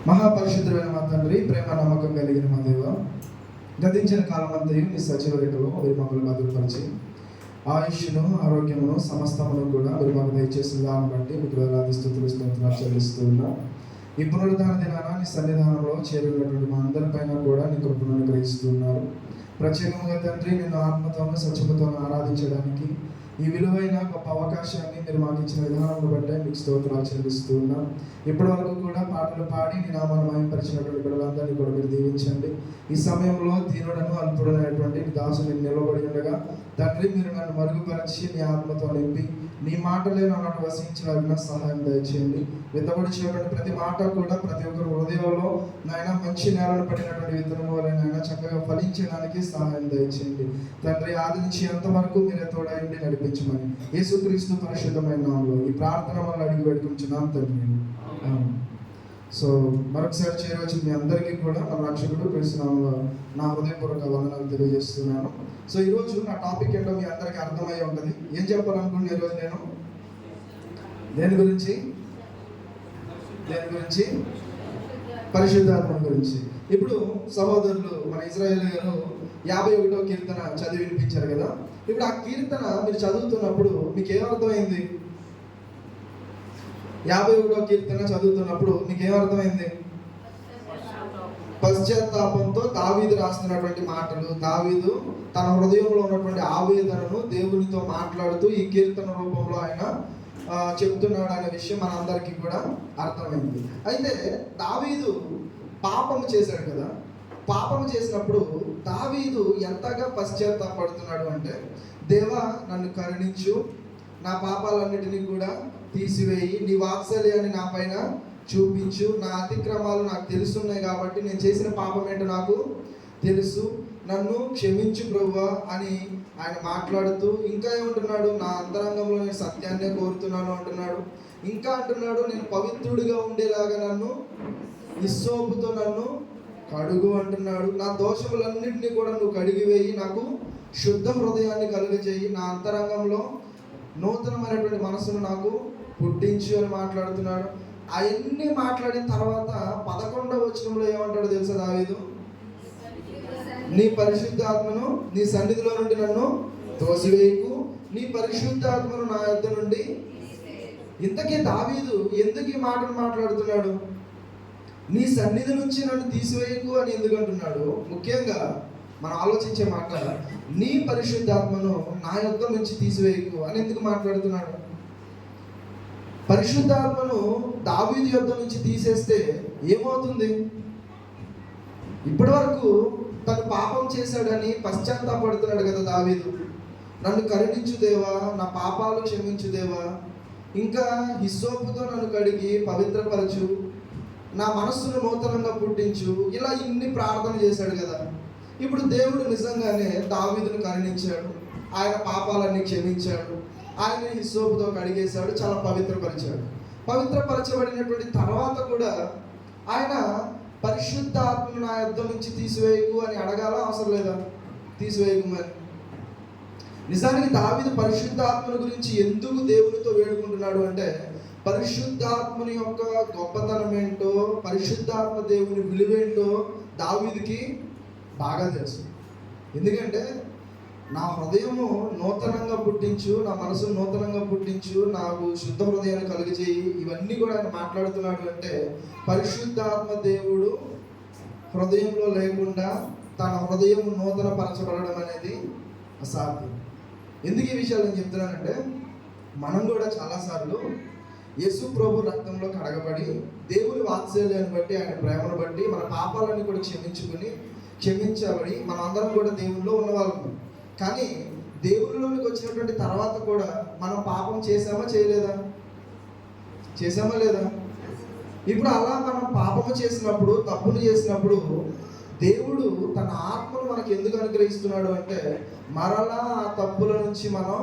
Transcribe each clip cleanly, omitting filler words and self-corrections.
మహాపరిశుద్ధుడైన మా తండ్రి, ప్రేమ నమ్మకం కలిగిన మా దేవ, గతించిన కాలమంతయు మీ సజీవ రేఖలో మీరు మమ్మల్ని భద్రపరిచి ఆయుష్ను, ఆరోగ్యమును, సమస్తమును కూడా మీరు మాకు దయచేసిన దాన్ని బట్టి మీకు వేలాది స్తుతులు స్తోత్రాలు చెల్లిస్తూ ఉన్నాం. ఈ పునరుద్ధాన దినాన నీ సన్నిధానంలో చేరుకున్నటువంటి మా అందరిపైన కూడా నీ కృపను అనుగ్రహిస్తూ ఉన్నారు. ప్రత్యేకంగా తండ్రి, నిన్ను ఆత్మతోనూ సత్యముతోనూ ఆరాధించడానికి ఈ విలువైన గొప్ప అవకాశాన్ని మీరు మాకు ఇచ్చిన విధానాన్ని బట్టే మీకు స్తోత్రాలు చెల్లిస్తూ ఉన్నాం. ఇప్పటి వరకు కూడా పాటలు పాడి నీ నామాన్ని మహిమపరిచినటువంటి బిడ్డలందరినీ కూడా మీరు దీవించండి. ఈ సమయంలో దీనుడను అల్పుడైనటువంటి దాసుని నిలబడి ఉండగా తండ్రి, మీరు నన్ను మరుగుపరిచి నీ ఆత్మతో నింపి నీ మాటలే నన్ను వసించడానికి సహాయం దయచేయండి. విత్తబడిచినటువంటి ప్రతి మాట కూడా ప్రతి ఒక్కరి హృదయంలో నాయన మంచి నేలను పడినటువంటి విత్తనం వల్ల నాయన చక్కగా ఫలించడానికి సహాయం దయచేయండి. తండ్రి, ఆది నుంచి ఎంతవరకు మీరే తోడైండి నడిపించమని యేసుక్రీస్తు పరిశుద్ధమైన నామములో ఈ ప్రార్థన వల్ల అడిగి పెట్టుకుంటున్నాం తండ్రి. సో మరొకసారి చేరవచ్చు మీ అందరికీ కూడా మన రక్షకుడు క్రీస్తునామములో నా హృదయపూర్వక వందనాలు తెలియజేస్తున్నాను. సో ఈరోజు నా టాపిక్ ఏంటో మీ అందరికీ అర్థమయ్యే ఉంటుంది. ఏం చెప్పాలనుకుంటున్నా ఈరోజు నేను దేని గురించి పరిశుద్ధాత్మ గురించి. ఇప్పుడు సహోదరులు మన ఇజ్రాయేల్ గారు 51వ కీర్తన చదివి వినిపించారు కదా. ఇప్పుడు ఆ కీర్తన మీరు చదువుతున్నప్పుడు మీకు ఏమర్థమైంది? 51వ కీర్తన చదువుతున్నప్పుడు మీకు ఏమర్థమైంది? పశ్చాత్తాపంతో దావీదు రాస్తున్నటువంటి మాటలు, దావీదు తన హృదయంలో ఉన్నటువంటి ఆవేదనను దేవునితో మాట్లాడుతూ ఈ కీర్తన రూపంలో ఆయన చెప్తున్నాడు అనే విషయం మనందరికీ కూడా అర్థమైంది. అయితే దావీదు పాపము చేశాడు కదా. పాపము చేసినప్పుడు దావీదు ఎంతగా పశ్చాత్తాపడుతున్నాడు అంటే, దేవా నన్ను కరుణించు, నా పాపాలన్నిటినీ కూడా తీసివేయి, నీ వాత్సల్యాన్ని నా పైన చూపించు, నా అతిక్రమాలు నాకు తెలుసున్నాయి కాబట్టి నేను చేసిన పాపం ఏంటో నాకు తెలుసు, నన్ను క్షమించు ప్రభువా అని ఆయన మాట్లాడుతూ ఇంకా ఏమంటున్నాడు? నా అంతరంగంలో నేను సత్యాన్నే కోరుతున్నాను అంటున్నాడు. ఇంకా అంటున్నాడు, నేను పవిత్రుడిగా ఉండేలాగా నన్ను హిస్సోపుతో నన్ను కడుగు అంటున్నాడు. నా దోషములన్నింటినీ కూడా నువ్వు కడిగివేయి, నాకు శుద్ధ హృదయాన్ని కలుగజేయి, నా అంతరంగంలో నూతనమైనటువంటి మనసును నాకు పుట్టించు అని మాట్లాడుతున్నాడు. అవన్నీ మాట్లాడిన తర్వాత 11వ వచనంలో ఏమంటాడో తెలుసా దావీదు? నీ పరిశుద్ధాత్మను నీ సన్నిధిలో నుండి నన్ను తోసివేయకు, నీ పరిశుద్ధాత్మను నా యొద్ద నుండి. ఇంతకీ దావీదు ఎందుకు ఈ మాటలు మాట్లాడుతున్నాడు? నీ సన్నిధి నుంచి నన్ను తీసివేయకు అని ఎందుకు అంటున్నాడు? ముఖ్యంగా మనం ఆలోచించే మాట, నీ పరిశుద్ధాత్మను నా యొద్ద నుంచి తీసివేయకు అని ఎందుకు మాట్లాడుతున్నాడు? పరిశుద్ధాత్మను దావీదు యొద్ద నుంచి తీసేస్తే ఏమవుతుంది? ఇప్పటి వరకు తను పాపం చేశాడని పశ్చాత్తాపడుతున్నాడు కదా దావీదు. నన్ను కరుణించు దేవా, నా పాపాలు క్షమించు దేవా, ఇంకా హిస్సోపుతో నన్ను కడిగి పవిత్రపరచు, నా మనస్సును నూతనంగా పుట్టించు, ఇలా ఇన్ని ప్రార్థన చేశాడు కదా. ఇప్పుడు దేవుడు నిజంగానే దావీదును కరుణించాడు, ఆయన పాపాలన్నీ క్షమించాడు, ఆయన హిస్సోపుతో కడిగేశాడు, చాలా పవిత్రపరిచాడు. పవిత్రపరచబడినటువంటి తర్వాత కూడా ఆయన పరిశుద్ధాత్మను నా యొద్ద నుంచి తీసివేయకు అని అడగాల అవసరం లేదా? తీసివేయకు మరి. నిజానికి దావీదు పరిశుద్ధాత్మను గురించి ఎందుకు దేవునితో వేడుకుంటున్నాడు అంటే, పరిశుద్ధాత్మని యొక్క గొప్పతనం ఏంటో, పరిశుద్ధాత్మ దేవుని విలువేంటో దావీదుకి బాగా తెలుసు. ఎందుకంటే నా హృదయము నూతనంగా పుట్టించు, నా మనసును నూతనంగా పుట్టించు, నాకు శుద్ధ హృదయాన్ని కలుగజేయి, ఇవన్నీ కూడా ఆయన మాట్లాడుతున్నాడు అంటే పరిశుద్ధాత్మ దేవుడు హృదయంలో లేకుండా తన హృదయం నూతన పరచబడడం అనేది అసాధ్యం. ఎందుకు ఈ విషయాలు నేను చెప్తున్నానంటే, మనం కూడా చాలాసార్లు యేసు ప్రభు రక్తంలో కడగబడి దేవుని వాత్సల్యాన్ని బట్టి, ఆయన ప్రేమను బట్టి మన పాపాలన్నీ కూడా క్షమించబడి మనం అందరం కూడా దేవుల్లో ఉన్నవాళ్ళం. కానీ దేవుళ్ళలోనికి వచ్చినటువంటి తర్వాత కూడా మనం పాపం చేసామా లేదా? ఇప్పుడు అలా మనం పాపము చేసినప్పుడు, తప్పులు చేసినప్పుడు దేవుడు తన ఆత్మను మనకు ఎందుకు అనుగ్రహిస్తున్నాడు అంటే, మరలా ఆ తప్పుల నుంచి మనం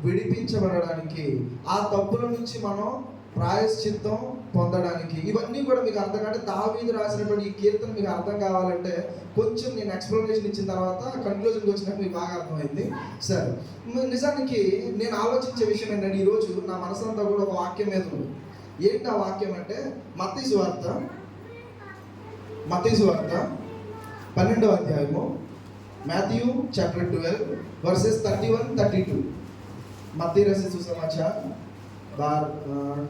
విడిపించబడడానికి, ఆ తప్పుల నుంచి మనం ప్రాయశ్చిత్తం పొందడానికి. ఇవన్నీ కూడా మీకు అర్థం అంటే దావీదు రాసినటువంటి ఈ కీర్తన మీకు అర్థం కావాలంటే కొంచెం నేను ఎక్స్ప్లెనేషన్ ఇచ్చిన తర్వాత కన్క్లూజన్కి వచ్చినాక మీకు బాగా అర్థమైంది. సరే, నిజానికి నేను ఆలోచించే విషయం ఏంటంటే, ఈరోజు నా మనసంతా కూడా ఒక వాక్యం మీద ఉంది. ఏంటి ఆ వాక్యం అంటే, మత్తయి సువార్త మత్తయి సువార్త 12వ అధ్యాయము, మాథ్యూ చాప్టర్ 12 వర్సెస్ 31-32. మత్తయి రాసిన సుసమాచారం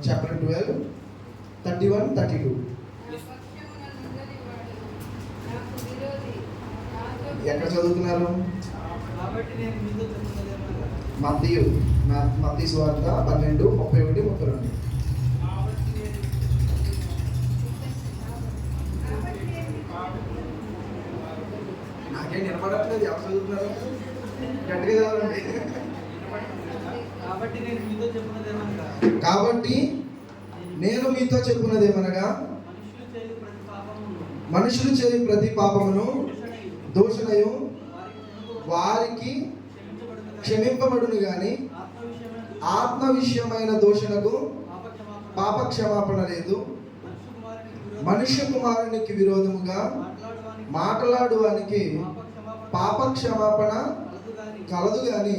చాప్టర్ 12 31-32. ఎక్కడ చదువుతున్నారు? మత్తయి సువార్త 12:31-32. నాకేం నిలబడట్లేదు. ఎవరు చదువుతున్నారు? గట్టిగా చదవండి. కాబట్టి నేను మీతో చెప్పున్నదేమనగా, మనుషులు చేయు ప్రతి పాపమును దోషణయు వారికి క్షమింపబడును గాని ఆత్మ విషయమైన దోషణకు పాప క్షమాపణ లేదు. మనుష్య కుమారునికి విరోధముగా మాట్లాడువానికి పాప క్షమాపణ కలదు గాని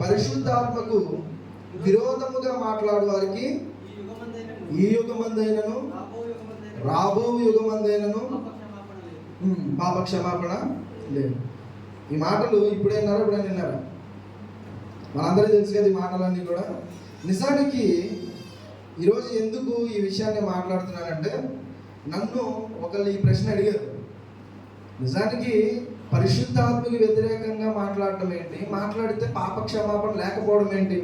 పరిశుద్ధాత్మకు విరోధముగా మాట్లాడు వారికి ఈ యుగమందైనను రాబో యుగమందైనను పాప క్షమాపణ లేదు. ఈ మాటలు ఇప్పుడైనారా ఎప్పుడైనా విన్నారా? మనందరికీ తెలుసు కదా ఈ మాటలన్నీ కూడా. నిజానికి ఈరోజు ఎందుకు ఈ విషయాన్ని మాట్లాడుతున్నానంటే, నన్ను ఒకళ్ళు ఈ ప్రశ్న అడిగారు. నిజానికి పరిశుద్ధాత్మకి వ్యతిరేకంగా మాట్లాడటం ఏంటి, మాట్లాడితే పాప క్షమాపణ లేకపోవడం ఏంటి?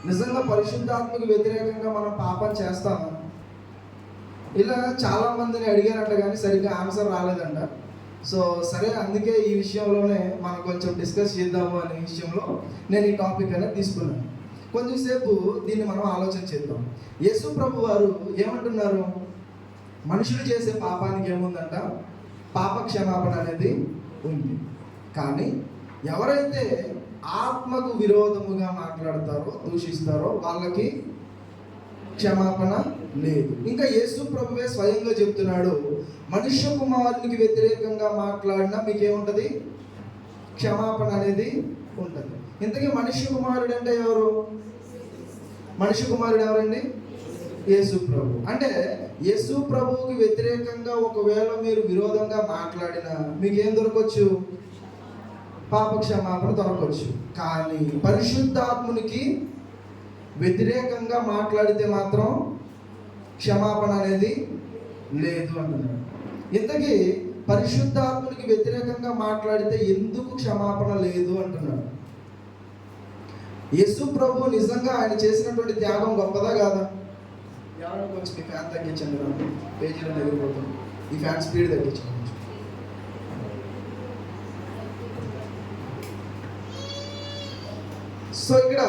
నిజంగా పరిశుద్ధాత్మకి వ్యతిరేకంగా మనం పాపం చేస్తామా? ఇలా చాలా మందిని అడిగారంట, కానీ సరిగ్గా ఆన్సర్ రాలేదంట. సో సరే, అందుకే ఈ విషయంలోనే మనం కొంచెం డిస్కస్ చేద్దాము అనే విషయంలో నేను ఈ టాపిక్ అనేది తీసుకున్నాను. కొంచెంసేపు దీన్ని మనం ఆలోచన చేద్దాం. యేసు ప్రభు వారు ఏమంటున్నారు? మనుషులు చేసే పాపానికి ఏముందంట? పాప క్షమాపణ అనేది ఉంది. కానీ ఎవరైతే ఆత్మకు విరోధముగా మాట్లాడతారో, దూషిస్తారో వాళ్ళకి క్షమాపణ లేదు. ఇంకా యేసు ప్రభువే స్వయంగా చెప్తున్నాడు, మనుష్య కుమారునికి వ్యతిరేకంగా మాట్లాడినా మీకేముంటుంది? క్షమాపణ అనేది ఉంటుంది. ఇంతకీ మనుష్య కుమారుడు అంటే ఎవరు? మనుష్య కుమారుడు ఎవరండి? యేసు ప్రభు. అంటే యేసు ప్రభువుకి వ్యతిరేకంగా ఒకవేళ మీరు విరోధంగా మాట్లాడినా మీకేం దొరకవచ్చు? పాప క్షమాపణ దొరకవచ్చు. కానీ పరిశుద్ధాత్మునికి వ్యతిరేకంగా మాట్లాడితే మాత్రం క్షమాపణ అనేది లేదు అంటున్నాడు. ఇంతకీ పరిశుద్ధాత్మునికి వ్యతిరేకంగా మాట్లాడితే ఎందుకు క్షమాపణ లేదు అంటున్నాడు? యేసు ప్రభు నిజంగా ఆయన చేసినటువంటి త్యాగం గొప్పదా కాదా? ఎవరైనా కొంచెం ఈ ఫ్యాన్ తగ్గించండి, పేజీలో ఎగిరిపోతుంది. ఈ ఫ్యాన్ స్పీడ్ తగ్గించండి. సో ఇక్కడ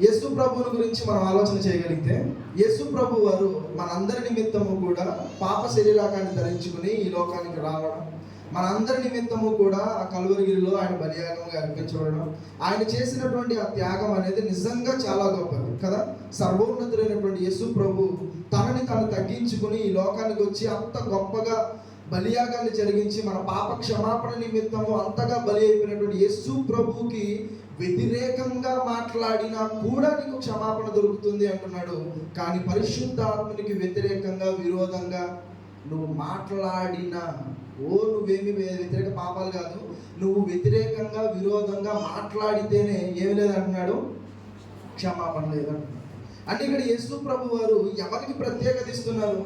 యేసు ప్రభువుని గురించి మనం ఆలోచన చేయగలిగితే, యేసు ప్రభు వారు మనందరి నిమిత్తము కూడా పాప శరీరాకాన్ని ధరించుకుని ఈ లోకానికి రావడం, మనందరి నిమిత్తము కూడా ఆ కలువరిగిరిలో ఆయన బలియాగంగా అర్పించబడడం, ఆయన చేసినటువంటి ఆ త్యాగం అనేది నిజంగా చాలా గొప్పది కదా. సర్వోన్నతుడైనటువంటి యేసు ప్రభు తనని తాను తగ్గించుకుని ఈ లోకానికి వచ్చి అంత గొప్పగా బలియాగాన్ని జరిగించి మన పాప క్షమాపణ నిమిత్తము అంతగా బలి అయిపోయినటువంటి యేసు ప్రభుకి వ్యతిరేకంగా మాట్లాడినా కూడా నీకు క్షమాపణ దొరుకుతుంది అంటున్నాడు. కానీ పరిశుద్ధాత్మనికి వ్యతిరేకంగా విరోధంగా నువ్వు మాట్లాడినా, నువ్వేమి వ్యతిరేక పాపాలు కాదు, నువ్వు వ్యతిరేకంగా విరోధంగా మాట్లాడితేనే ఏమి లేదంటున్నాడు? క్షమాపణ లేదంటున్నాడు. అంటే ఇక్కడ యేసు ప్రభు వారు ఎవరికి ప్రత్యేకత ఇస్తున్నారు?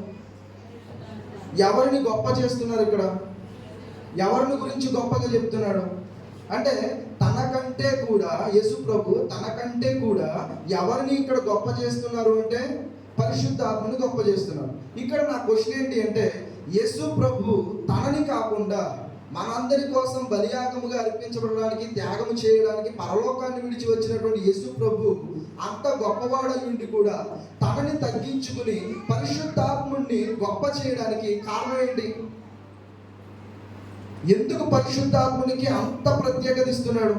ఎవరిని గొప్ప చేస్తున్నారు? ఇక్కడ ఎవరిని గురించి గొప్పగా చెప్తున్నాడు అంటే, తనకంటే కూడా యేసు ప్రభు తనకంటే కూడా ఎవరిని ఇక్కడ గొప్ప చేస్తున్నారు అంటే పరిశుద్ధాత్మని గొప్ప చేస్తున్నారు. ఇక్కడ నా క్వశ్చన్ ఏంటి అంటే, యేసు ప్రభు తనని కాకుండా మనందరి కోసం బలియాగముగా అర్పించబడడానికి, త్యాగము చేయడానికి పరలోకాన్ని విడిచి వచ్చినటువంటి యేసు ప్రభు అంత గొప్పవాడై ఉండి కూడా తనని తగ్గించుకుని పరిశుద్ధాత్ముడిని గొప్ప చేయడానికి కారణం ఏంటి? ఎందుకు పరిశుద్ధాత్మునికి అంత ప్రత్యేకత ఇస్తున్నాడు?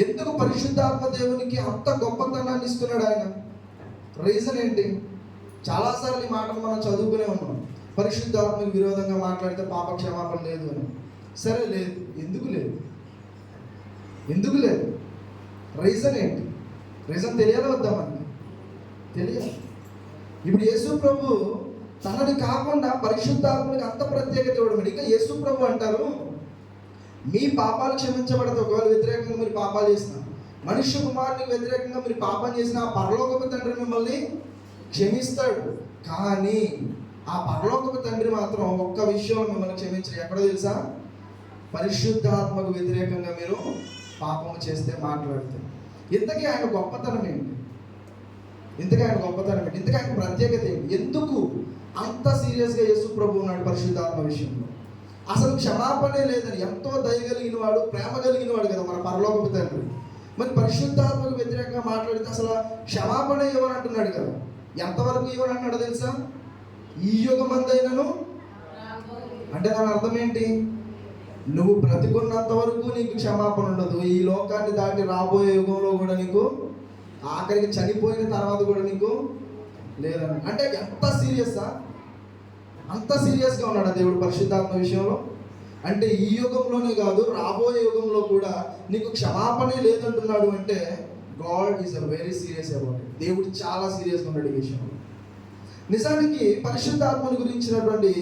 ఎందుకు పరిశుద్ధాత్మ దేవునికి అంత గొప్పతనాన్ని ఇస్తున్నాడు ఆయన? రీజన్ ఏంటి? చాలాసార్లు ఈ మాటలు మనం చదువుకునే ఉన్నాం. పరిశుద్ధాత్మకు విరోధంగా మాట్లాడితే పాప క్షమాపణ లేదు అని. సరే, లేదు. ఎందుకు లేదు? ఎందుకు లేదు? రీజన్ ఏంటి? రీజన్ తెలియాలి వద్దా మనకి? తెలియాలి. ఇప్పుడు యేసు ప్రభు తనని కాకుండా పరిశుద్ధాత్మనికి అంత ప్రత్యేకత ఇవ్వడం. ఇంకా యేసు ప్రభు అంటారు, మీ పాపాలు క్షమించబడదు. ఒకవేళ వ్యతిరేకంగా మీరు పాపాలు చేసిన, మనుష్య కుమారునికి వ్యతిరేకంగా మీరు పాపం చేసిన ఆ పరలోకపు తండ్రి మిమ్మల్ని క్షమిస్తాడు. కానీ ఆ పరలోకపు తండ్రి మాత్రం ఒక్క విషయంలో మిమ్మల్ని క్షమించరు. ఎక్కడో తెలుసా? పరిశుద్ధాత్మకు వ్యతిరేకంగా మీరు పాపము చేస్తే మాట్లాడితే. ఇంతకీ ఆయన గొప్పతనం ఏంటి? ఇంతకీ ఆయన ప్రత్యేకత ఏంటి? ఎందుకు అంత సీరియస్గా యేసు ప్రభు ఉన్నాడు పరిశుద్ధాత్మ విషయంలో? అసలు క్షమాపణే లేదని, ఎంతో దయ కలిగిన వాడు, ప్రేమ కలిగిన వాడు కదా మన పరలోకపు తండ్రి. మరి పరిశుద్ధాత్మకు వ్యతిరేకంగా మాట్లాడితే అసలు క్షమాపణ ఇవ్వనంటున్నాడు కదా. ఎంతవరకు ఇవ్వనంటున్నాడు తెలుసా? ఈ యుగమందైనను. అంటే దాని అర్థం ఏంటి? నువ్వు బ్రతికున్నంత వరకు నీకు క్షమాపణ ఉండదు. ఈ లోకాన్ని దాటి రాబోయే యుగంలో కూడా నీకు, ఆఖరికి చనిపోయిన తర్వాత కూడా నీకు లేదని. అంటే అంత సీరియస్గా ఉన్నాడు దేవుడు పరిశుద్ధాత్మ విషయంలో. అంటే ఈ యుగంలోనే కాదు, రాబోయే యుగంలో కూడా నీకు క్షమాపణే లేదంటున్నాడు. అంటే God is very serious about it. దేవుడు చాలా సీరియస్గా ఉన్నాడు ఈ విషయంలో. నిజానికి పరిశుద్ధాత్మని గురించినటువంటి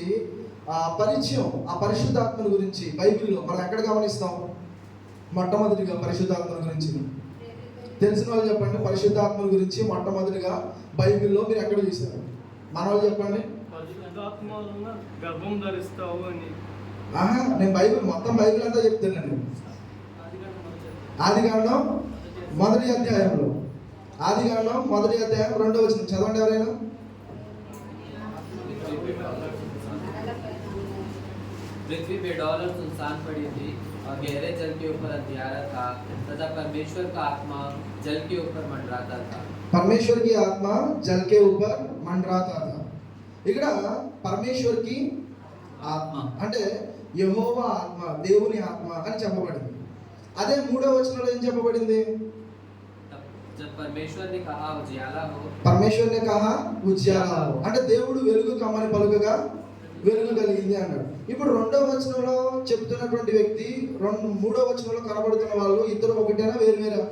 పరిచయం, ఆ పరిశుద్ధాత్మని గురించి బైబిల్లో మనం ఎక్కడ గమనిస్తాం? మొట్టమొదటిగా పరిశుద్ధాత్మని గురించి తెలిసిన వాళ్ళు చెప్పండి. పరిశుద్ధాత్మని గురించి మొట్టమొదటిగా బైబిల్లో మీరు ఎక్కడ చూసారు? మన వాళ్ళు చెప్పండి. గర్భం ధరిస్తావు అని. నేను మొత్తం బైబిల్ అంతా చెప్తున్నాను. ఆదికాండం మొదటి అధ్యాయంలో, ఆదికాండం మొదటి అధ్యాయం 2వ వచనం చదవండి ఎవరైనా. पृथ्वी बेडौल और सुनसान पड़ी थी और गहरे जल के ऊपर अंधियारा था तथा परमेश्वर का आत्मा जल के ऊपर मंडराता था. परमेश्वर की आत्मा जल के ऊपर मंडराता था. ఇక్కడ పరమేశ్వర్కి ఆత్మ అంటే యెహోవా ఆత్మ, దేవుని ఆత్మ అని చెప్పబడింది. అదే 3వ వచనంలో ఏం చెప్పబడింది? परमेश्वर ने कहा उजियाला हो. అంటే దేవుడు వెలుగు కమ్మని పలుకగా వెలుగు కలిగింది అన్నాడు. ఇప్పుడు 2వ వచనంలో చెప్తున్నటువంటి వ్యక్తి 3వ వచనంలో కనబడుతున్న వాళ్ళు ఇద్దరు ఒకటేనా వేరువేరా?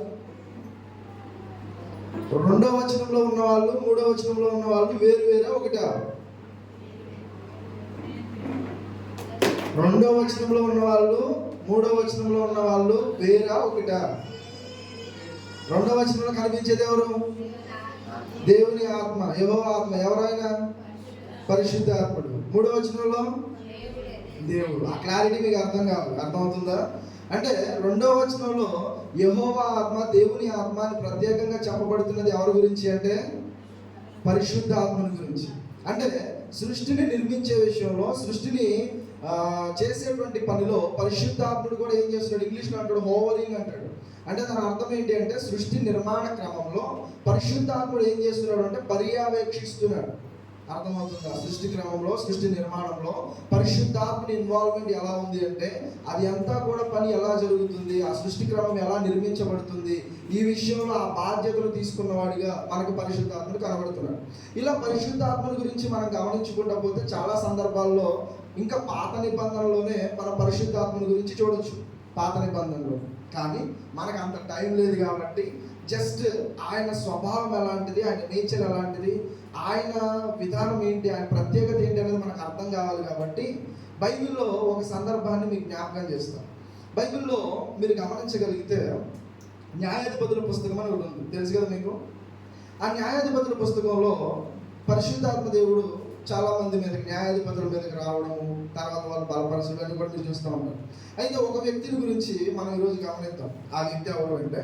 2వ వచనంలో ఉన్న వాళ్ళు 3వ వచనంలో ఉన్న వాళ్ళు వేరువేరా ఒకటా? 2వ వచనంలో ఉన్న వాళ్ళు 3వ వచనంలో ఉన్న వాళ్ళు వేరా ఒకటా? 2వ వచనంలో కనిపించేది ఎవరు? దేవుని ఆత్మ, యెహోవా ఆత్మ. ఎవరైనా పరిశుద్ధాత్ముడు. 3వ వచనంలో దేవుడు. ఆ క్లారిటీ మీకు అర్థమవుతుందా? అంటే 2వ వచనంలో యెహోవా ఆత్మ, దేవుని ఆత్మ అని ప్రత్యేకంగా చెప్పబడుతున్నది ఎవరి గురించి అంటే పరిశుద్ధాత్మని గురించి. అంటే సృష్టిని నిర్మించే విషయంలో, సృష్టిని చేసేటువంటి పనిలో పరిశుద్ధాత్ముడు కూడా ఏం చేస్తున్నాడు? ఇంగ్లీష్లో అంటాడు హోవరింగ్ అంటాడు. అంటే దాని అర్థం ఏంటి అంటే సృష్టి నిర్మాణ క్రమంలో పరిశుద్ధాత్ముడు ఏం చేస్తున్నాడు అంటే పర్యవేక్షిస్తున్నాడు. అర్థమవుతుందా? సృష్టి క్రమంలో, సృష్టి నిర్మాణంలో పరిశుద్ధాత్మని ఇన్వాల్వ్మెంట్ ఎలా ఉంది అంటే అది అంతా కూడా పని ఎలా జరుగుతుంది, ఆ సృష్టి క్రమం ఎలా నిర్మించబడుతుంది, ఈ విషయంలో ఆ బాధ్యతలు తీసుకున్నవాడిగా మనకు పరిశుద్ధాత్ముడు కనబడుతున్నాడు. ఇలా పరిశుద్ధాత్మని గురించి మనం గమనించుకుంటా పోతే చాలా సందర్భాల్లో ఇంకా పాత నిబంధనలోనే మన పరిశుద్ధాత్మని గురించి చూడొచ్చు, పాత నిబంధనలో. కానీ మనకు అంత టైం లేదు కాబట్టి జస్ట్ ఆయన స్వభావం ఎలాంటిది, ఆయన నేచర్ ఎలాంటిది, ఆయన విధానం ఏంటి, ఆయన ప్రత్యేకత ఏంటి అనేది మనకు అర్థం కావాలి. కాబట్టి బైబిల్లో ఒక సందర్భాన్ని మీకు జ్ఞాపకం చేస్తాం. బైబిల్లో మీరు గమనించగలిగితే న్యాయాధిపతుల పుస్తకం అని ఒకటి ఉంది, తెలుసు కదా మీకు. ఆ న్యాయాధిపతుల పుస్తకంలో పరిశుద్ధాత్మ దేవుడు చాలామంది మీదకి, న్యాయాధిపతుల మీదకి రావడము, తర్వాత వాళ్ళు బలపరచడం అని కూడా మీరు చూస్తూ ఉంటారు. అయితే ఒక వ్యక్తిని గురించి మనం ఈరోజు గమనిద్దాం. ఆ వ్యక్తి ఎవరు అంటే,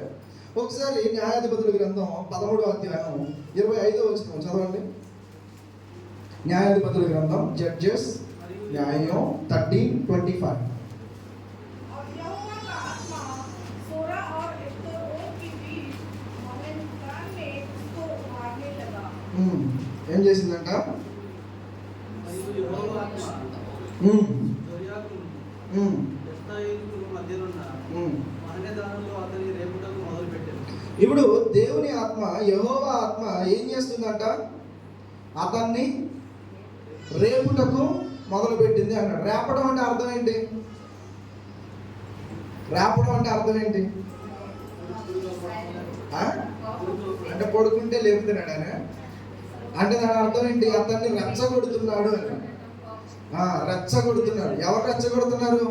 ఒకసారి న్యాయాధిపతుల గ్రంథం 13వ అధ్యాయం 25వ వచనం చదవండి. న్యాయాధిపతుల గ్రంథం, జడ్జెస్, న్యాయం 13:25. ఏం చేసిందంట? ఇప్పుడు దేవుని ఆత్మ, యెహోవా ఆత్మ ఏం చేస్తుందంట? అతన్ని రేపుటకు మొదలు పెట్టింది అన్నాడు. రేపడం అంటే అర్థం ఏంటి? రేపడం అంటే అర్థం ఏంటి? అంటే పడుకుంటే లేపుతున్నాడు ఆయన. అంటే దాని అర్థం ఏంటి? అతన్ని రెచ్చగొడుతున్నాడు అని. రెచ్చగొడుతున్నాడు. ఎవరు రెచ్చగొడుతున్నారు?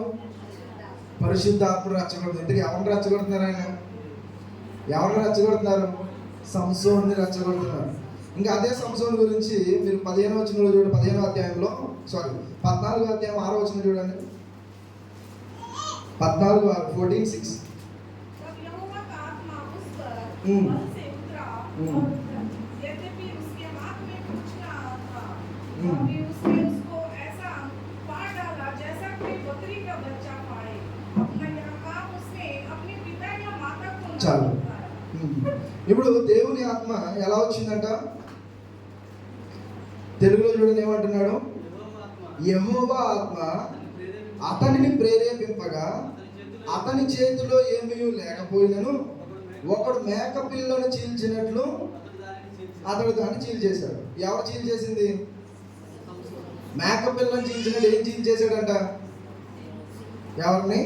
పరిశుద్ధాత్ముడు రెచ్చగొడుతుంది. ఇంతకీ ఎవరిని రెచ్చగొడుతున్నారు ఆయన? ఎవరిని రెచ్చగొడుతున్నారు? సంసోన్ని రెచ్చగొడుతున్నారు. ఇంకా అదే సంసోన్ గురించి మీరు 15వ వచనంలో చూడండి. 15వ అధ్యాయంలో 14వ అధ్యాయం 6వ వచనం చూడండి. 14:14-6. చాలు. ఇప్పుడు దేవుని ఆత్మ ఎలా వచ్చిందంట? తెలుగులో చూడండి ఏమంటున్నాడు? యెహోవా ఆత్మ అతనిని ప్రేరేపింపగా అతని చేతిలో ఏమీ లేకపోయినను ఒకడు మేక పిల్లను చీల్చినట్లు అతడు దాన్ని చీల్చేశాడు. ఎవరు చీల్చేసింది? మేక పిల్లను చీల్చినట్టు ఏం చీల్చేశాడంట? ఎవరిని?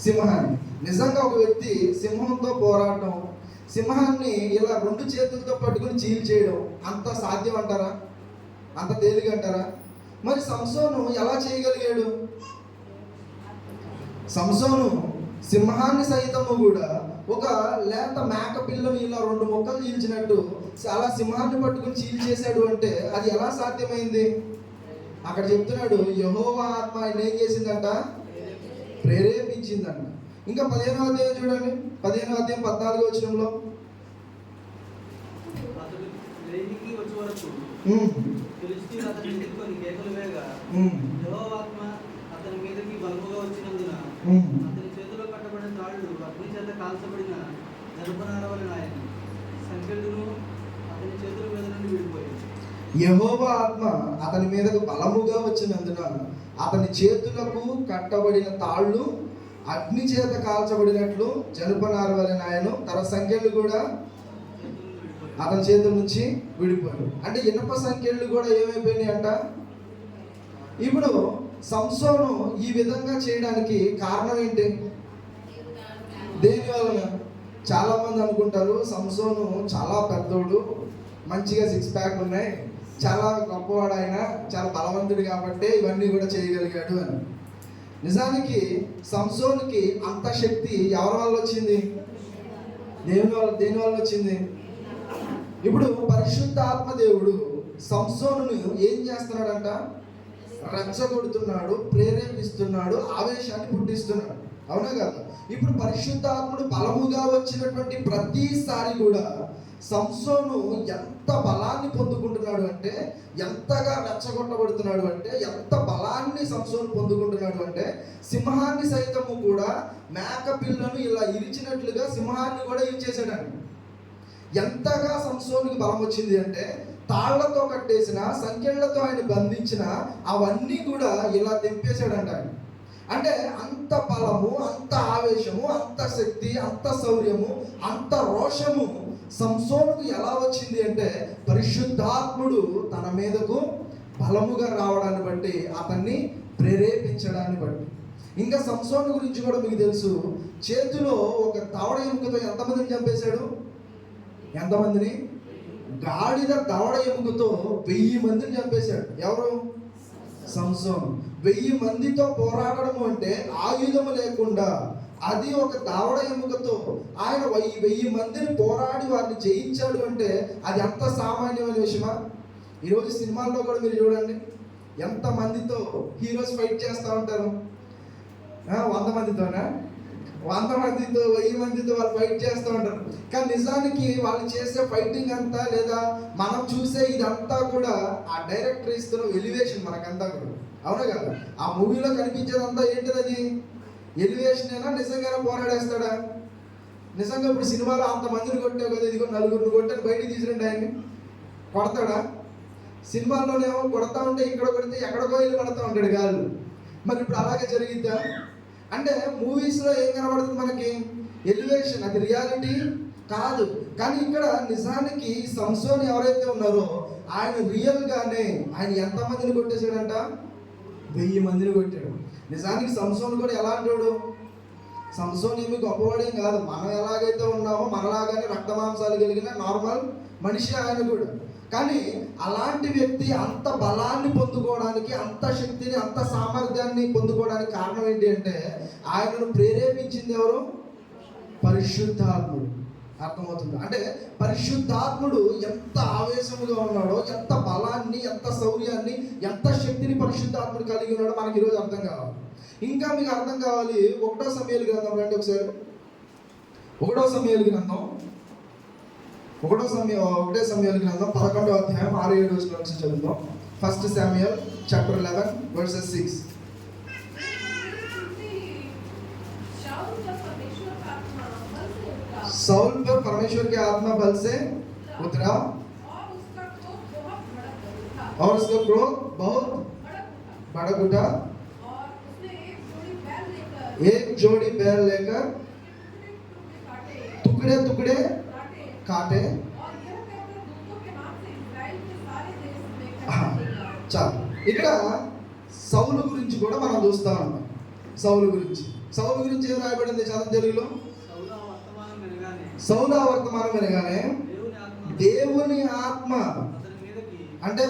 సింహాన్ని. నిజంగా ఒక వ్యక్తి సింహంతో పోరాటం, సింహాన్ని ఇలా 2 చేతులతో పట్టుకుని చీల్చేయడం అంత సాధ్యం అంటారా? అంత తేలిక అంటారా? మరి సంసోను ఎలా చేయగలిగాడు? సంసోను సింహాన్ని సైతము కూడా ఒక లేత మేక పిల్లని ఇలా 2 ముక్కలు చీల్చినట్టు చాలా సింహాన్ని పట్టుకుని చీల్చేశాడు అంటే అది ఎలా సాధ్యమైంది? అక్కడ చెప్తున్నాడు యెహోవా ఆత్మ ఆయన ఏం చేసిందంట? ప్రేరేపించిందంట. ఇంకా 15వ అధ్యాయం చూడండి. 15వ అధ్యాయం 14వ వచనంలో అతని మీదకి బలముగా వచ్చినందున అతని చేతిలో కట్టబడిన తాళ్ళు అగ్ని చేత కాల్చబడిన జనపనారవలెను. ఆయన సంకెళ్ళును అతని చేతుల మీద నుండి విడిపోయాయి. యెహోవా ఆత్మ అతని మీదకు బలముగా వచ్చినందున అతని చేతులకు కట్టబడిన తాళ్ళు అగ్ని చేత కాల్చబడినట్లు జనపనారవలెను. ఆయన తన సంఖ్యలు కూడా అతని చేతుల నుంచి విడిపోయాడు. అంటే ఇనప సంఖ్యలు కూడా ఏమైపోయినాయి అంట? ఇప్పుడు సంసోను ఈ విధంగా చేయడానికి కారణం ఏంటి? దేని వలన? చాలా మంది అనుకుంటారు సంసోను చాలా పెద్దోడు, మంచిగా 6 ప్యాక్ ఉన్నాయి, చాలా గొప్పవాడు, ఆయన చాలా బలవంతుడు కాబట్టి ఇవన్నీ కూడా చేయగలిగాడు అని. నిజానికి సంసోనుకి అంత శక్తి ఎవరి వల్ల వచ్చింది? దేని వల్ల వచ్చింది? ఇప్పుడు పరిశుద్ధ ఆత్మదేవుడు సంసోనును ఏం చేస్తున్నాడంట? రెచ్చగొడుతున్నాడు, ప్రేరేపిస్తున్నాడు, ఆవేశాన్ని పుట్టిస్తున్నాడు. అవునా కదా? ఇప్పుడు పరిశుద్ధాత్ముడు బలముగా వచ్చినటువంటి ప్రతిసారి కూడా సంసోను ఎంత బలాన్ని పొందుకుంటున్నాడు అంటే, ఎంతగా రెచ్చగొట్టబడుతున్నాడు అంటే, ఎంత బలాన్ని సంసోను పొందుకుంటున్నాడు అంటే, సింహాన్ని సైతము కూడా మేక పిల్లను ఇలా ఇరిచినట్లుగా సింహాన్ని కూడా ఇరిచేసాడండి. ఎంతగా సంసోనుకి బలం వచ్చింది అంటే, తాళ్లతో కట్టేసిన, సంఖ్యలతో ఆయన బంధించిన అవన్నీ కూడా ఇలా తెంపేశాడంట ఆయన. అంటే అంత బలము, అంత ఆవేశము, అంత శక్తి, అంత శౌర్యము, అంత రోషము సంసోనుకు ఎలా వచ్చింది అంటే, పరిశుద్ధాత్ముడు తన మీదకు బలముగా రావడాన్ని బట్టి, అతన్ని ప్రేరేపించడాన్ని బట్టి. ఇంకా సంసోను గురించి కూడా మీకు తెలుసు, చేతిలో ఒక దవడ ఎముకతో ఎంతమందిని చంపేశాడు? ఎంతమందిని? గాడిద దవడ ఎముకతో 1000 మందిని చంపేశాడు. ఎవరు? సంసోను. 1000 మందితో పోరాడము అంటే ఆయుధము లేకుండా, అది ఒక దవడ ఎముకతో ఆయన 1000 మందిని పోరాడి వారిని జయించాడు అంటే అది అంత సామాన్యమైన విషయమా? ఈరోజు సినిమాల్లో కూడా మీరు చూడండి, ఎంత మందితో హీరోస్ ఫైట్ చేస్తూ ఉంటారు. 100 మందితోనా? 100 మందితో, 1000 మందితో వాళ్ళు ఫైట్ చేస్తూ ఉంటారు. కానీ నిజానికి వాళ్ళు చేసే ఫైటింగ్ అంతా, లేదా మనం చూసే ఇదంతా కూడా ఆ డైరెక్టర్ ఇస్తున్న ఎలివేషన్ మనకంతా కూడా. అవునా కదా? ఆ మూవీలో కనిపించేదంతా ఏంటిది? అది ఎలివేషన్ అయినా నిజంగానే పోరాడేస్తాడా? నిజంగా ఇప్పుడు సినిమాలో అంతమందిని కొట్టావు కదా, ఇదిగో 4 కొట్టాను బయటికి తీసుకురండి ఆయన్ని, కొడతాడా? సినిమాల్లోనేమో కొడతా ఉంటే ఇక్కడ కొడితే ఎక్కడికో వెళ్ళి పడతా ఉంటాడు గాలు. మరి ఇప్పుడు అలాగే జరిగిద్దా? అంటే మూవీస్లో ఏం కనబడుతుంది మనకి? ఎలివేషన్. అది రియాలిటీ కాదు. కానీ ఇక్కడ నిజానికి సంసోను ఎవరైతే ఉన్నారో ఆయన రియల్గానే ఆయన ఎంతమందిని కొట్టేశాడంట? 1000 మందిని కొట్టాడు. నిజానికి సంసోను కూడా ఎలా అంటాడు? సంసోను ఏమి గొప్పవాడేం కాదు, మనం ఎలాగైతే ఉన్నామో మనలాగానే రక్త మాంసాలు కలిగిన నార్మల్ మనిషి ఆయన కూడా. కానీ అలాంటి వ్యక్తి అంత బలాన్ని పొందుకోవడానికి, అంత శక్తిని, అంత సామర్థ్యాన్ని పొందుకోవడానికి కారణం ఏంటి అంటే ఆయనను ప్రేరేపించింది ఎవరు? పరిశుద్ధాత్ముడు. అర్థమవుతుంది? అంటే పరిశుద్ధాత్ముడు ఎంత ఆవేశముగా ఉన్నాడో, ఎంత బలాన్ని, ఎంత శౌర్యాన్ని, ఎంత శక్తిని పరిశుద్ధాత్ముడు కలిగి ఉన్నాడో మనకి ఈరోజు అర్థం కావాలి. ఇంకా మీకు అర్థం కావాలి, 1 సమూయేలు గ్రంథం రండి ఒకసారి. 1 సమూయేలు గ్రంథం 1 సమూయేలు గ్రంథం 11వ అధ్యాయం 6-7 వచనాల నుంచి చదువుతాం. 1 Samuel chapter 11 verses 6. साउल पर परमेश्वर की आत्मा बल से उतरा और उसका क्रोध बहुत भड़क उठा। एक जोड़ी बैल लेकर टुकड़े टुकड़े काटे। చాలు. ఇక్కడ సౌలు గురించి కూడా మనం చూస్తా ఉన్నాం. సౌలు గురించి ఏం రాయబడింది చదవండి తెలుగులో? సౌలు వర్తమానం వినగానే దేవుని ఆత్మ అంటే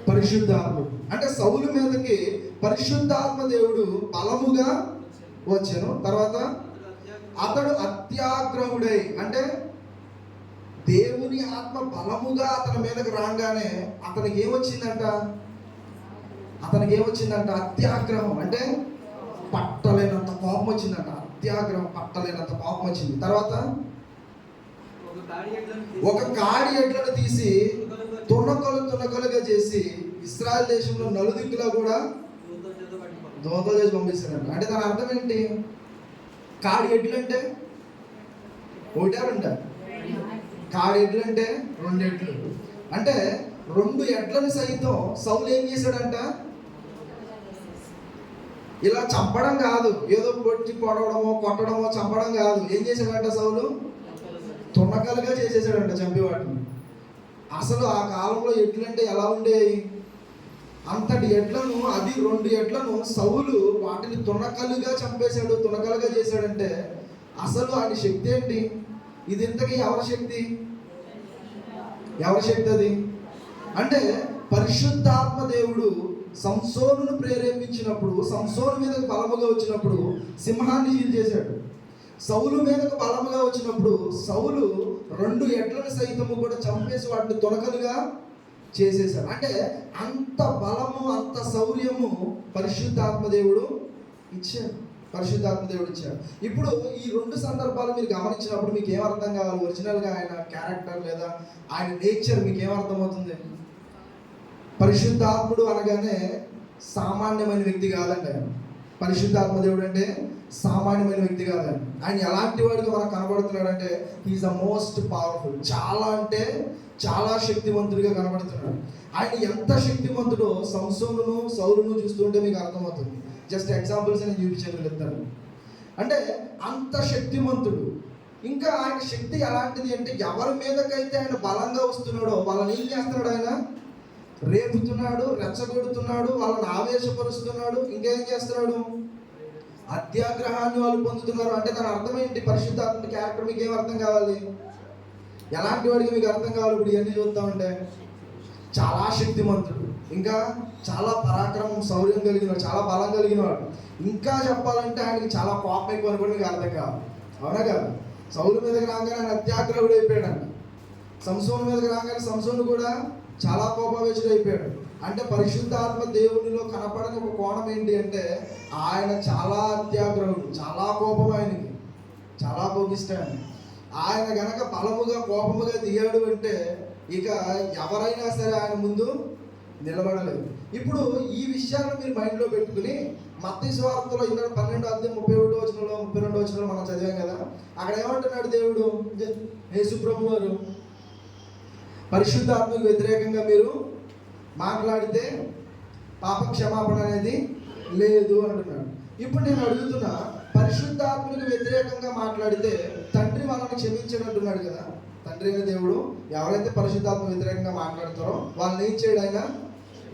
పరిశుద్ధాత్మ అంటే సౌలు మీదకి పరిశుద్ధాత్మ దేవుడు బలముగా వచ్చాను. తర్వాత అతడు అత్యాగ్రహుడై అంటే దేవుని ఆత్మ బలముగా అతని మీదకి రాగానే అతనికి ఏమొచ్చిందంట? అత్యాగ్రహం అంటే పట్టలేనంత కోపం వచ్చిందంట. అత్యాగ్రహం, పట్టలేనంత కోపం వచ్చింది. తర్వాత ఒక కాడి ఎడ్లను తీసి తునకలుగా చేసి ఇశ్రాయేల్ దేశంలో నలుదిక్కులా కూడా దోతలు చేసి పంపిస్తాడంట. అంటే దాని అర్థం ఏంటి? కాడి ఎడ్లు అంటే ఒకటా రెండా? కాడి ఎడ్లు అంటే 2 ఎడ్లు. అంటే 2 ఎడ్లను సైతం సౌలు ఏం చేశాడంట? ఇలా చంపడం కాదు, ఏదో కొట్టి పొడవడమో కొట్టడమో చంపడం కాదు. ఏం చేశాడంట సౌలు? తునకలుగా చేసేసాడంట చంపేవాటిని. అసలు ఆ కాలంలో ఎడ్లంటే ఎలా ఉండేవి? అంతటి ఎడ్లను, అది 2 ఎడ్లను సౌలు వాటిని తునకలుగా చంపేశాడు, తునకలుగా చేశాడంటే అసలు ఆయన శక్తి ఏంటి? ఇది ఇంతకీ ఎవరి శక్తి అది? అంటే పరిశుద్ధాత్మ దేవుడు సంసోనును ప్రేరేపించినప్పుడు, సంసోను మీదకు బలముగా వచ్చినప్పుడు సింహాన్ని చీల్చేశాడు. సౌలు మీదకు బలముగా వచ్చినప్పుడు సౌలు 2 ఎడ్లను సైతము కూడా చంపేసి వాటిని తునకలుగా చేసేశాడు. అంటే అంత బలము, అంత శౌర్యము పరిశుద్ధాత్మ దేవుడు ఇచ్చాడు. ఇప్పుడు ఈ 2 సందర్భాలు మీరు గమనించినప్పుడు మీకు ఏమర్థం కావాలి? ఒరిజినల్గా ఆయన క్యారెక్టర్ లేదా ఆయన నేచర్ మీకు ఏమర్థమవుతుంది? పరిశుద్ధాత్ముడు అనగానే సామాన్యమైన వ్యక్తి కాదండి ఆయన. పరిశుద్ధాత్మ దేవుడు అంటే సామాన్యమైన వ్యక్తి కాదండి. ఆయన ఎలాంటి వాడిగా మనకు కనబడుతున్నాడంటే హీఈస్ ద మోస్ట్ పవర్ఫుల్. చాలా అంటే చాలా శక్తివంతుడిగా కనబడుతున్నాడు. ఆయన ఎంత శక్తివంతుడో సౌలును చూస్తుంటే మీకు అర్థమవుతుంది. జస్ట్ ఎగ్జాంపుల్స్ నేను చూపించగలుగుతాను. అంటే అంత శక్తివంతుడు. ఇంకా ఆయన శక్తి ఎలాంటిది అంటే ఎవరి మీదకైతే ఆయన బలంగా వస్తున్నాడో వాళ్ళని ఏం చేస్తున్నాడు? ఆయన రేపుతున్నాడు, రెచ్చగొడుతున్నాడు, వాళ్ళని ఆవేశపరుస్తున్నాడు. ఇంకేం చేస్తున్నాడు? అత్యాగ్రహాన్ని వాళ్ళు పొందుతున్నారు. అంటే దాని అర్థం ఏంటి? పరిశుద్ధాత్మ క్యారెక్టర్ మీకు ఏం అర్థం కావాలి? ఎలాంటి వాడికి మీకు అర్థం కావాలి? ఇప్పుడు ఇవన్నీ చూద్దామంటే చాలా శక్తిమంతుడు, ఇంకా చాలా పరాక్రమం, శౌర్యం కలిగినవాడు, చాలా బలం కలిగినవాడు. ఇంకా చెప్పాలంటే ఆయనకి చాలా కోపం ఎక్కువ అని కూడా మీకు అర్థం కావాలి. అవునా కదా? సౌలు మీదకి రాగానే ఆయన అత్యాగ్రహుడు అయిపోయాడు. సంసోను మీదకి రాగానే సంసోను కూడా చాలా కోపావేశుడు అయిపోయాడు. అంటే పరిశుద్ధాత్మ దేవునిలో కనపడని ఒక కోణం ఏంటి అంటే ఆయన చాలా అత్యాగ్రహుడు, చాలా కోపం, ఆయనకి చాలా కోపిస్తాడు. ఆయన గనక బలముగా కోపముగా దిగాడు అంటే ఇక ఎవరైనా సరే ఆయన ముందు నిలబడలేదు. ఇప్పుడు ఈ విషయాలను మీరు మైండ్లో పెట్టుకుని మత్తయి సువార్తలో 12:31-32 మనం చదివాం కదా. అక్కడ ఏమంటున్నాడు దేవుడు? యేసు ప్రభు వారు పరిశుద్ధాత్మకు వ్యతిరేకంగా మీరు మాట్లాడితే పాప క్షమాపణ అనేది లేదు అంటున్నాడు. ఇప్పుడు నేను అడుగుతున్నా, పరిశుద్ధాత్మకు వ్యతిరేకంగా మాట్లాడితే తండ్రి వాళ్ళని క్షమించడు అంటున్నాడు కదా. తండ్రి అయిన దేవుడు ఎవరైతే పరిశుద్ధాత్మ వ్యతిరేకంగా మాట్లాడతారో వాళ్ళని ఏం చేయడు? ఆయన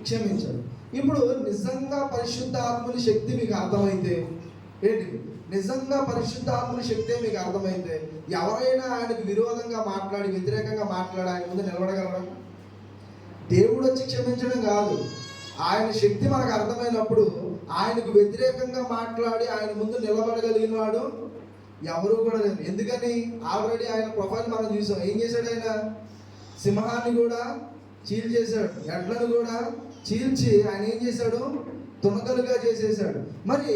క్షమించాడు. ఇప్పుడు నిజంగా పరిశుద్ధాత్మని శక్తి మీకు అర్థమైతే, ఏంటి నిజంగా పరిశుద్ధాత్మని శక్తే మీకు అర్థమైతే ఎవరైనా ఆయనకు విరోధంగా మాట్లాడి వ్యతిరేకంగా మాట్లాడి ఆయన ముందు నిలబడగలరా? దేవుడు వచ్చి క్షమించడం కాదు, ఆయన శక్తి మనకు అర్థమైనప్పుడు ఆయనకు వ్యతిరేకంగా మాట్లాడి ఆయన ముందు నిలబడగలిగిన వాడు ఎవరు కూడా లేదు. ఎందుకని ఆల్రెడీ ఆయన ప్రొఫైల్ మనం చూసాం. ఏం చేశాడు ఆయన? సింహాన్ని కూడా చీల్చేశాడు, ఎడ్లను కూడా చీల్చి ఆయన ఏం చేశాడు? తునకలుగా చేసేసాడు. మరి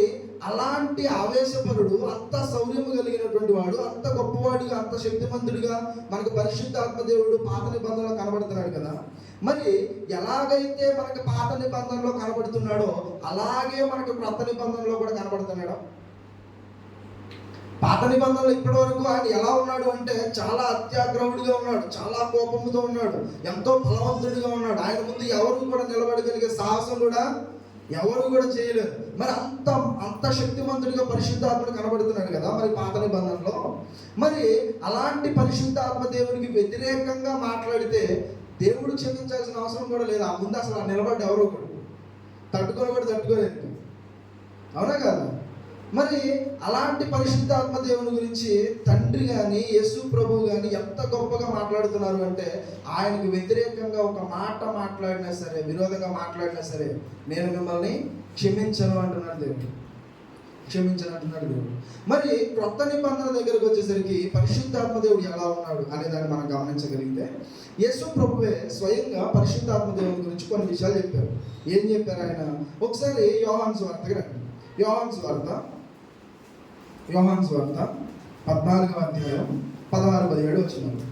అలాంటి ఆవేశపరుడు, అంత శౌర్యము కలిగినటువంటి వాడు, అంత గొప్పవాడిగా, అంత శక్తిమంతుడిగా మనకు పరిశుద్ధాత్మ దేవుడు పాత నిబంధనలో కనబడుతున్నాడు కదా. మరి ఎలాగైతే మనకు పాత నిబంధనలో కనబడుతున్నాడో అలాగే మనకు క్రొత్త నిబంధనలో కూడా కనబడుతున్నాడు. పాత నిబంధనలు ఇప్పటి వరకు ఆయన ఎలా ఉన్నాడు అంటే చాలా అత్యాగ్రహుడిగా ఉన్నాడు, చాలా కోపముతో ఉన్నాడు, ఎంతో బలవంతుడిగా ఉన్నాడు. ఆయన ముందు ఎవరు కూడా నిలబడగలిగే సాహసం కూడా ఎవరు కూడా చేయలేరు. మరి అంత శక్తిమంతుడిగా పరిశుద్ధాత్ముడు కనబడుతున్నాడు కదా మరి పాత నిబంధనలో. మరి అలాంటి పరిశుద్ధాత్మ దేవునికి వ్యతిరేకంగా మాట్లాడితే దేవుడు క్షమించాల్సిన అవసరం కూడా లేదు. ఆ ముందు అసలు నిలబడి ఎవరు కూడా తట్టుకోలేదు. అవునా కదా? మరి అలాంటి పరిశుద్ధాత్మ దేవుని గురించి తండ్రి కానీ యేసు ప్రభువు కానీ ఎంత గొప్పగా మాట్లాడుతున్నారు అంటే ఆయనకు వ్యతిరేకంగా ఒక మాట మాట్లాడినా సరే, విరోధంగా మాట్లాడినా సరే నేను మిమ్మల్ని క్షమించను అంటున్నాడు దేవుడు. మరి క్రొత్త నిబంధన దగ్గరకు వచ్చేసరికి పరిశుద్ధాత్మ దేవుడు ఎలా ఉన్నాడు అనే దాన్ని మనం గమనించగలిగితే యేసు ప్రభువే స్వయంగా పరిశుద్ధాత్మ దేవుని గురించి కొన్ని విషయాలు చెప్పారు. ఏం చెప్పారు ఆయన? ఒకసారి యోహాను సువార్తకి రండి. యోహాను సువార్త 14వ అధ్యాయం 16-17 వచ్చినారు.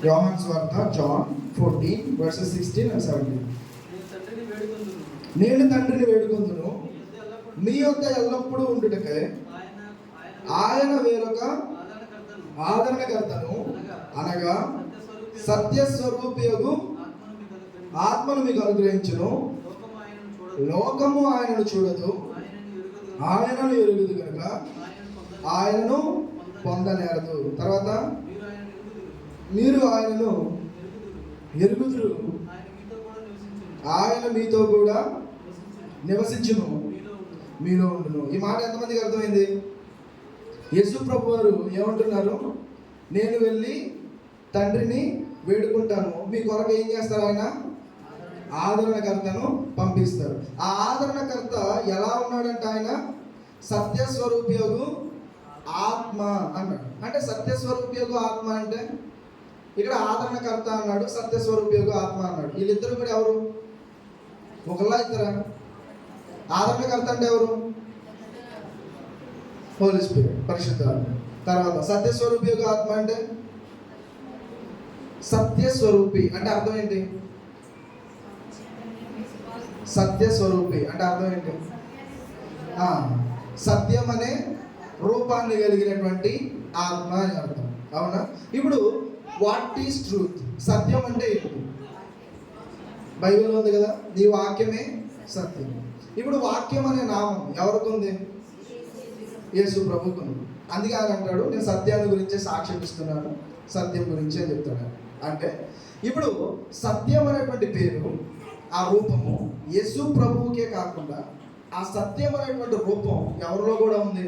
యోహాను సువార్త John 14:16-17. నేను తండ్రిని వేడుకొందును మీ యొద్ద ఎల్లప్పుడూ ఉండుటకై ఆయన వేరొక ఆదరణకర్తను అనగా సత్యస్వరూపియగు ఆత్మను మీకు అనుగ్రహించును. లోకము ఆయనను చూడదు, ఆయనను ఎరుగుదు కనుక ఆయనను పొందనేరదు. తర్వాత మీరు ఆయనను ఎరుగుదురు, ఆయన మీతో కూడా నివసించును, మీలో ఉండును. ఈ మాట ఎంతమందికి అర్థమైంది? యేసు ప్రభు వారు ఏమంటున్నారు? నేను వెళ్ళి తండ్రిని వేడుకుంటాను, మీ కొరకు ఏం చేస్తారు? ఆయన ఆదరణకర్తను పంపిస్తారు. ఆ ఆదరణకర్త ఎలా ఉన్నాడంటే ఆయన సత్యస్వరూపియగు ఆత్మ అన్నాడు. అంటే సత్యస్వరూపియగు ఆత్మ అంటే ఇక్కడ ఆదరణకర్త అన్నాడు, సత్యస్వరూపియగు ఆత్మ అన్నాడు. వీళ్ళిద్దరు కూడా ఎవరు? ఒకళ్ళ ఇద్దరా? ఆదరణకర్త అంటే ఎవరు? హోలీ స్పిరిట్, పరిశుద్ధాత్మ. తర్వాత సత్యస్వరూపియగు ఆత్మ అంటే సత్యస్వరూపి అంటే అర్థం ఏంటి? సత్యస్వరూపి అంటే అర్థం ఏంటి? సత్యం అనే రూపాన్ని కలిగినటువంటి ఆత్మ అని అర్థం. అవునా? ఇప్పుడు వాట్ ఈస్ ట్రూత్? సత్యం అంటే ఏంటి? బైబిల్ ఉంది కదా, నీ వాక్యమే సత్యం. ఇప్పుడు వాక్యం అనే నామం ఎవరికి ఉంది? యేసు ప్రభువుకు ఉంది. అందుకే ఆయన అంటాడు, నేను సత్యాన్ని గురించే సాక్ష్యం ఇస్తున్నాను, సత్యం గురించే చెప్తున్నాను. అంటే ఇప్పుడు సత్యం అనేటువంటి పేరు, ఆ రూపము యేసు ప్రభువుకే కాకుండా ఆ సత్యం అనేటువంటి రూపం ఎవరిలో కూడా ఉంది.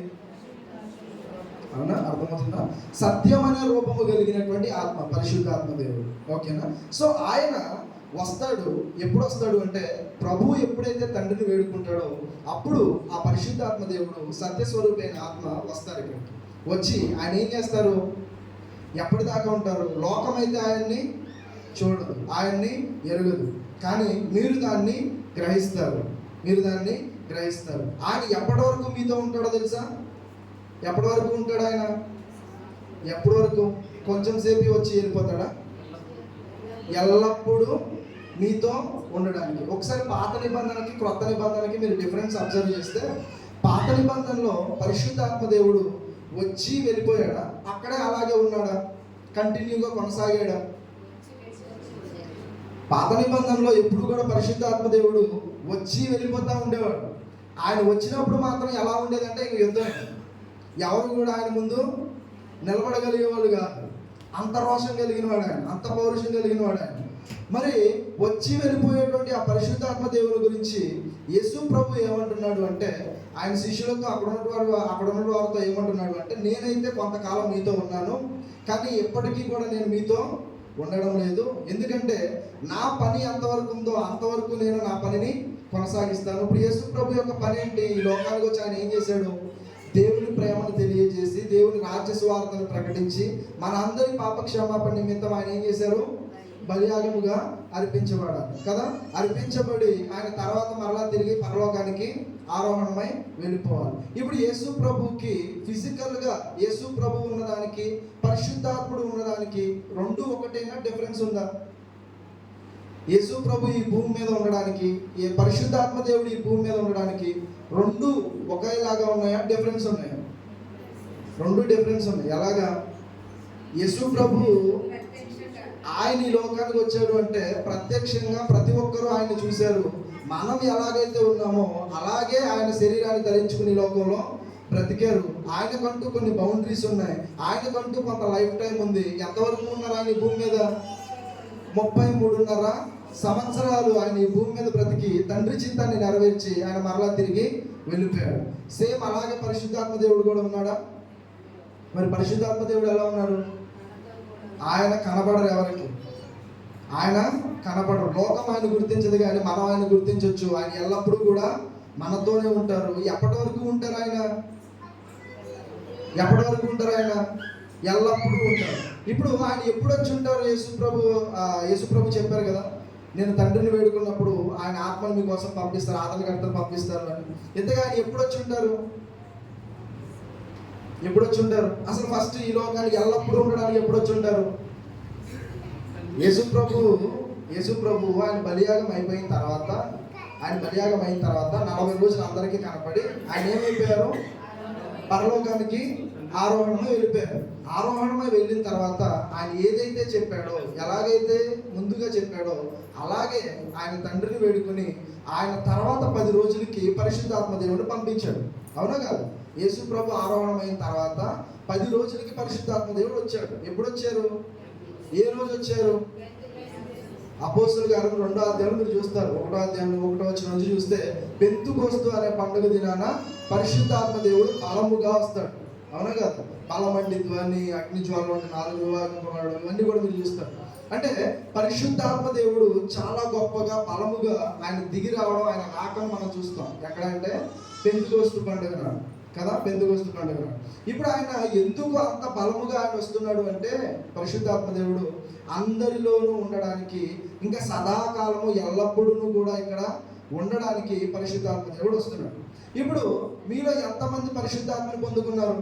అవునా? అర్థమవుతుందా? సత్యం అనే రూపము కలిగినటువంటి ఆత్మ పరిశుద్ధాత్మ దేవుడు. ఓకేనా? సో ఆయన వస్తాడు. ఎప్పుడు వస్తాడు అంటే ప్రభువు ఎప్పుడైతే తండ్రిని వేడుకుంటాడో అప్పుడు ఆ పరిశుద్ధాత్మ దేవుడు సత్యస్వరూపైన ఆత్మ వస్తారు. ఇక్కడ వచ్చి ఆయన ఏం చేస్తారు? ఎప్పటిదాకా ఉంటారు? లోకమైతే ఆయన్ని చూడదు, ఆయన్ని ఎరగదు, కానీ మీరు దాన్ని గ్రహిస్తారు. ఆయన ఎప్పటి వరకు మీతో ఉంటాడో తెలుసా? ఎప్పటి వరకు ఉంటాడు ఆయన? ఎప్పటి వరకు? కొంచెం సేపు వచ్చి వెళ్ళిపోతాడా? ఎల్లప్పుడూ మీతో ఉండడానికి. ఒకసారి పాత నిబంధనకి క్రొత్త నిబంధనకి మీరు డిఫరెన్స్ అబ్జర్వ్ చేస్తే, పాత నిబంధనలో పరిశుద్ధాత్మ దేవుడు వచ్చి వెళ్ళిపోయాడా? అక్కడే అలాగే ఉన్నాడా? కంటిన్యూగా కొనసాగాడా? పాత నిబంధనలో ఎప్పుడు కూడా పరిశుద్ధాత్మ దేవుడు వచ్చి వెళ్ళిపోతూ ఉండేవాడు. ఆయన వచ్చినప్పుడు మాత్రం ఎలా ఉండేదంటే ఇంక యుద్ధం. ఎవరు కూడా ఆయన ముందు నిలబడగలిగేవాళ్ళు కాదు. అంత రోషం కలిగిన వాడు ఆయన, అంత పౌరుషం కలిగిన వాడు ఆయన. మరి వచ్చి వెళ్ళిపోయేటువంటి ఆ పరిశుద్ధాత్మ దేవుని గురించి యేసు ప్రభు ఏమంటున్నాడు అంటే, ఆయన శిష్యులతో అక్కడ ఉన్న వారితో ఏమంటున్నాడు అంటే, నేనైతే కొంతకాలం మీతో ఉన్నాను, కానీ ఎప్పటికీ కూడా నేను మీతో ఉండడం లేదు. ఎందుకంటే నా పని ఎంతవరకు ఉందో అంతవరకు నేను నా పనిని కొనసాగిస్తాను. ఇప్పుడు యేసు ప్రభు యొక్క పని ఏంటి? ఈ లోకానికి వచ్చి ఆయన ఏం చేశాడు? దేవుని ప్రేమను తెలియజేసి, దేవుని రాజ్య సువార్తను ప్రకటించి, మన అందరి పాప క్షమాపణ నిమిత్తం ఆయన ఏం చేశారు? బలియాగముగా అర్పించబడాలి కదా. అర్పించబడి ఆయన తర్వాత మరలా తిరిగి పరలోకానికి ఆరోహణమై వెళ్ళిపోవాలి. ఇప్పుడు యేసు ప్రభుకి ఫిజికల్గా యేసు ప్రభు ఉన్నదానికి పరిశుద్ధాత్ముడు ఉన్నదానికి రెండు ఒకటేనా? డిఫరెన్స్ ఉందా? యేసు ప్రభు ఈ భూమి మీద ఉండడానికి, ఈ పరిశుద్ధాత్మ దేవుడు ఈ భూమి మీద ఉండడానికి రెండు ఒకేలాగా ఉన్నాయా? డిఫరెన్స్ ఉన్నాయా? రెండు డిఫరెన్స్ ఉన్నాయి. ఎలాగా? యేసు ప్రభు ఆయన ఈ లోకానికి వచ్చాడు అంటే ప్రత్యక్షంగా ప్రతి ఒక్కరూ ఆయన చూశారు. మనం ఎలాగైతే ఉన్నామో అలాగే ఆయన శరీరాన్ని ధరించుకుని లోకంలో బ్రతికారు. ఆయనకంటూ కొన్ని బౌండరీస్ ఉన్నాయి, ఆయనకంటూ కొంత లైఫ్ టైం ఉంది. ఎంతవరకు ఉన్నారు ఆయన ఈ భూమి మీద? 33.5 సంవత్సరాలు ఆయన ఈ భూమి మీద బ్రతికి తండ్రి చిత్తాన్ని నెరవేర్చి ఆయన మరలా తిరిగి వెళ్ళిపోయాడు. సేమ్ అలాగే పరిశుద్ధాత్మ దేవుడు కూడా ఉన్నాడా? మరి పరిశుద్ధాత్మ దేవుడు ఎలా ఉన్నాడు? ఆయన కనబడరు ఎవరికి? ఆయన కనబడరు. లోకం ఆయన గుర్తించదు, కానీ మనం ఆయన గుర్తించవచ్చు. ఆయన ఎల్లప్పుడూ కూడా మనతోనే ఉంటారు. ఎప్పటి వరకు ఉంటారు ఆయన? ఎప్పటి వరకు ఉంటారు ఆయన? ఎల్లప్పుడూ ఉంటారు. ఇప్పుడు ఆయన ఎప్పుడు వచ్చి ఉంటారు? యేసు ప్రభు చెప్పారు కదా, నేను తండ్రిని వేడుకున్నప్పుడు ఆయన ఆత్మను మీకోసం పంపిస్తారు, ఆదరణకర్తను పంపిస్తారు అని. ఇంతగా ఆయన ఎప్పుడు వచ్చి ఉంటారు? ఎప్పుడు వచ్చి ఉంటారు? అసలు ఫస్ట్ ఈ లోకానికి ఎల్లప్పుడూ ఉండడానికి ఎప్పుడు వచ్చి ఉంటారు? యేసు ప్రభు ఆయన బలియాగం అయిన తర్వాత 40 రోజులు అందరికీ కనపడి ఆయన ఏమైపోయారు? పరలోకానికి ఆరోహణమై వెళ్ళిపోయారు. ఆరోహణమై వెళ్ళిన తర్వాత ఆయన ఏదైతే చెప్పాడో, ఎలాగైతే ముందుగా చెప్పాడో అలాగే ఆయన తండ్రిని వేడుకొని ఆయన తర్వాత 10 రోజులకి పరిశుద్ధాత్మ దేవుడిని పంపించాడు. అవునా కాదు? యేసు ప్రభు ఆరోహణమైన తర్వాత 10 రోజులకి పరిశుద్ధాత్మ దేవుడు వచ్చాడు. ఎప్పుడు వచ్చారు? ఏ రోజు వచ్చారు? అపోస్తలుల కార్యములు 2వ అధ్యాయం మీరు చూస్తారు. 1వ అధ్యాయం 1వ వచనం నుంచి చూస్తే, పెంతెకొస్తు అనే పండుగ దినాన పరిశుద్ధాత్మ దేవుడు బలముగా వస్తాడు. అవునా కాదు? బలమండి ధ్వని, అగ్ని జ్వాలలు, 4 విభాగం, ఇవన్నీ కూడా మీరు చూస్తారు. అంటే పరిశుద్ధాత్మ దేవుడు చాలా గొప్పగా బలముగా ఆయన దిగి రావడం, ఆయన రాకను మనం చూస్తాం. ఎక్కడంటే పెంతెకొస్తు పండుగ నాడు కదా. పెంతెకొస్తు పండుగ నాడు. ఇప్పుడు ఆయన ఎందుకు అంత బలముగా ఆయన వస్తున్నాడు అంటే, పరిశుద్ధాత్మ దేవుడు అందరిలోనూ ఉండడానికి, ఇంకా సదాకాలము ఎల్లప్పుడూ కూడా ఇక్కడ ఉండడానికి పరిశుద్ధాత్మ దేవుడు వస్తున్నాడు. ఇప్పుడు మీలో ఎంతమంది పరిశుద్ధాత్మని పొందుకున్నారు?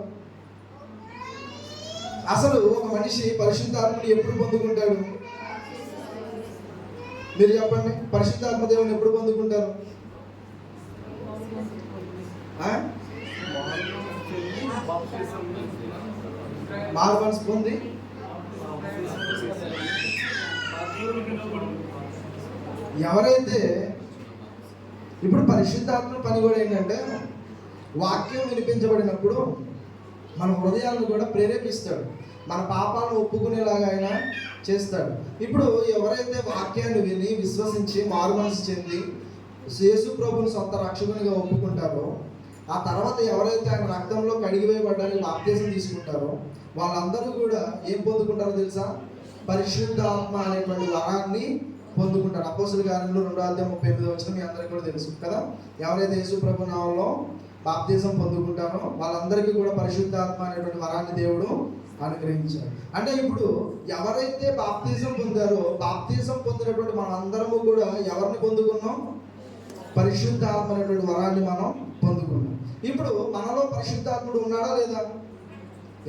అసలు ఒక మనిషి పరిశుద్ధాత్మని ఎప్పుడు పొందుకుంటాడు? మీరు చెప్పండి. పరిశుద్ధాత్మ దేవుని ఎప్పుడు పొందుకుంటారు? మార్మన్స్ పొంది ఎవరైతే ఇప్పుడు పరిశుద్ధాత్మ పని కూడా ఏంటంటే, వాక్యం వినిపించబడినప్పుడు మన హృదయాలను కూడా ప్రేరేపిస్తాడు, మన పాపాలను ఒప్పుకునేలాగా ఆయన చేస్తాడు. ఇప్పుడు ఎవరైతే వాక్యాన్ని విని విశ్వసించి మారుమనసు చెంది యేసు ప్రభుని సొంత రక్షకునిగా ఒప్పుకుంటారో, ఆ తర్వాత ఎవరైతే ఆయన రక్తంలో కడిగివేయబడ్డానికి బాప్తిసం తీసుకుంటారో వాళ్ళందరూ కూడా ఏం పొందుకుంటారో తెలుసా? పరిశుద్ధాత్మ అనేటువంటి వరాన్ని పొందుకుంటారు. అపోస్తలుల కార్యములు 2వ అధ్యాయం 38వ వచనం మీ అందరికీ కూడా తెలుసు కదా. ఎవరైతే యేసు ప్రభు నామములో బాప్తిసం పొందుకుంటారో వాళ్ళందరికీ కూడా పరిశుద్ధాత్మ అనేటువంటి వరాన్ని దేవుడు అనుగ్రహించారు. అంటే ఇప్పుడు ఎవరైతే బాప్తిసం పొందారో, బాప్తిసం పొందినటువంటి మనందరము కూడా ఎవరిని పొందుకున్నాం? పరిశుద్ధాత్మ అనేటువంటి వరాన్ని మనం పొందుకున్నాం. ఇప్పుడు మనలో పరిశుద్ధాత్ముడు ఉన్నాడా లేదా?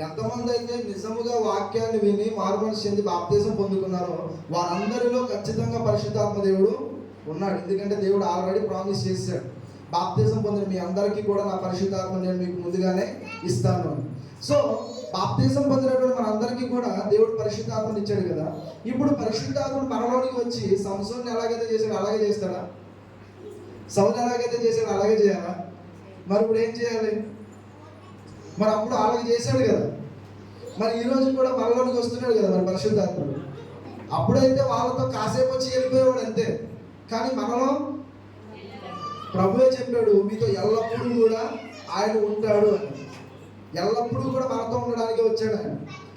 ఎంతమంది అయితే నిజముగా వాక్యాన్ని విని మారుమనసు చెంది బాప్తిసం పొందుకున్నారో వారందరిలో ఖచ్చితంగా పరిశుద్ధాత్మ దేవుడు ఉన్నాడు. ఎందుకంటే దేవుడు ఆల్రెడీ ప్రామిస్ చేశాడు, బాప్తిసం పొందిన మీ అందరికీ కూడా నా పరిశుద్ధాత్మ నేను మీకు ముందుగానే ఇస్తాను. సో బాప్తిసం పొందినటువంటి మనందరికీ కూడా దేవుడు పరిశుద్ధాత్మని ఇచ్చాడు కదా. ఇప్పుడు పరిశుద్ధాత్ముడు మనలోనికి వచ్చి సంసోన్ని ఎలాగైతే చేశాడు అలాగే చేస్తాడా? సౌలు ఎలాగైతే చేశాడు అలాగే చేయాలా? మరి ఇప్పుడు ఏం చేయాలి? మరి అప్పుడు అలాగే చేశాడు కదా, మరి ఈరోజు కూడా మనలోనికి వస్తున్నాడు కదా మరి పరిశుద్ధాత్ముడు. అప్పుడైతే వాళ్ళతో కాసేపు వచ్చి వెళ్ళిపోయేవాడు అంతే. కానీ మనలో ప్రభువే చెప్పాడు, మీతో ఎల్లప్పుడూ కూడా ఆయన ఉంటాడు అని. ఎల్లప్పుడూ కూడా మనతో ఉండడానికి వచ్చాడు ఆయన.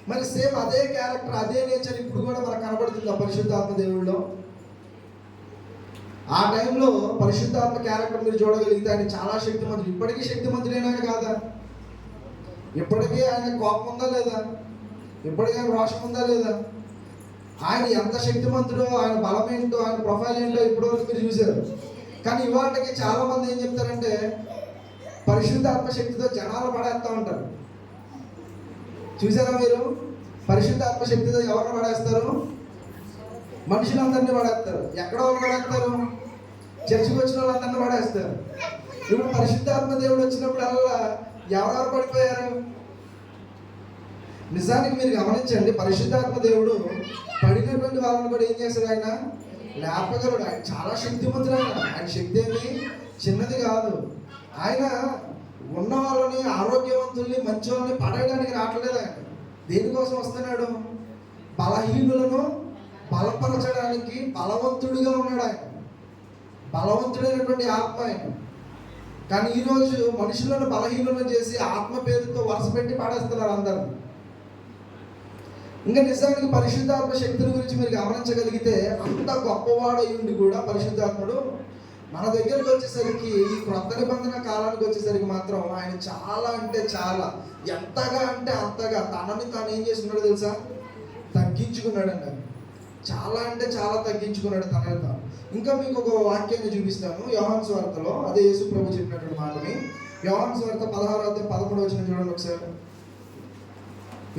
మరి సేమ్ అదే క్యారెక్టర్, అదే నేచర్ ఇప్పుడు కూడా మనకు కనబడుతుంది ఆ పరిశుద్ధాత్మ దేవుడిలో. ఆ టైంలో పరిశుద్ధాత్మ క్యారెక్టర్ మీరు చూడగలిగితే ఆయన చాలా శక్తిమంతుడు. ఇప్పటికీ శక్తిమంతుడైనా కాదా? ఇప్పటికీ ఆయన కోపం ఉందా లేదా? ఇప్పటికీ ఆయన రోషం ఉందా లేదా? ఆయన ఎంత శక్తిమంతుడో, ఆయన బలం ఏంటో, ఆయన ప్రొఫైల్ ఏంటో ఇప్పటివరకు మీరు చూశారు. కానీ ఇవాళకి చాలా మంది ఏం చెప్తారంటే పరిశుద్ధాత్మ శక్తితో జనాలు పడేస్తూ ఉంటారు. చూసారా మీరు? పరిశుద్ధాత్మ శక్తితో ఎవరిని పడేస్తారు? మనుషులందరినీ పడేస్తారు. ఎక్కడ వాళ్ళు పడేస్తారు? చర్చికి వచ్చిన వాళ్ళందరినీ పడేస్తారు. ఇప్పుడు పరిశుద్ధాత్మ దేవుడు వచ్చినప్పుడల్లా ఎవరెవరు పడిపోయారు? నిజానికి మీరు గమనించండి, పరిశుద్ధాత్మ దేవుడు పడినటువంటి వాళ్ళని కూడా ఏం చేశాడు? ఆయన లేపగలడు. ఆయన చాలా శక్తిమంతుడు. ఆయన శక్తి ఏమి చిన్నది కాదు. ఆయన ఉన్న వాళ్ళని, ఆరోగ్యవంతుల్ని, మంచి వాళ్ళని పడేయడానికి రావట్లేదు. ఆయన దేనికోసం వస్తున్నాడు? బలహీనులను బలపరచడానికి బలవంతుడిగా ఉన్నాడు ఆయన. బలవంతుడైనటువంటి ఆత్మ ఆయన. కానీ ఈరోజు మనుషులను బలహీనులను చేసి ఆత్మ పేరుతో వరుస పెట్టి పాడేస్తున్నారు అందరూ. ఇంకా నిజానికి పరిశుద్ధాత్మ శక్తుల గురించి మీరు గమనించగలిగితే, అంత గొప్పవాడై ఉండి కూడా పరిశుద్ధాత్ముడు మన దగ్గరకు వచ్చేసరికి, ఈ క్రొత్త నిబంధన కాలానికి వచ్చేసరికి మాత్రం ఆయన చాలా అంటే చాలా, ఎంతగా అంటే అంతగా తనని తాను ఏం చేస్తున్నాడో తెలుసా? తగ్గించుకున్నాడండి. చాలా అంటే చాలా తగ్గించుకున్నాడు తనని తాను. ఇంకా మీకు ఒక వాక్యాన్ని చూపిస్తాను యోహాను సువార్తలో. అదే యేసు ప్రభు చెప్పినటువంటి మాటని. యోహాను సువార్త 16:13 చూడండి ఒకసారి.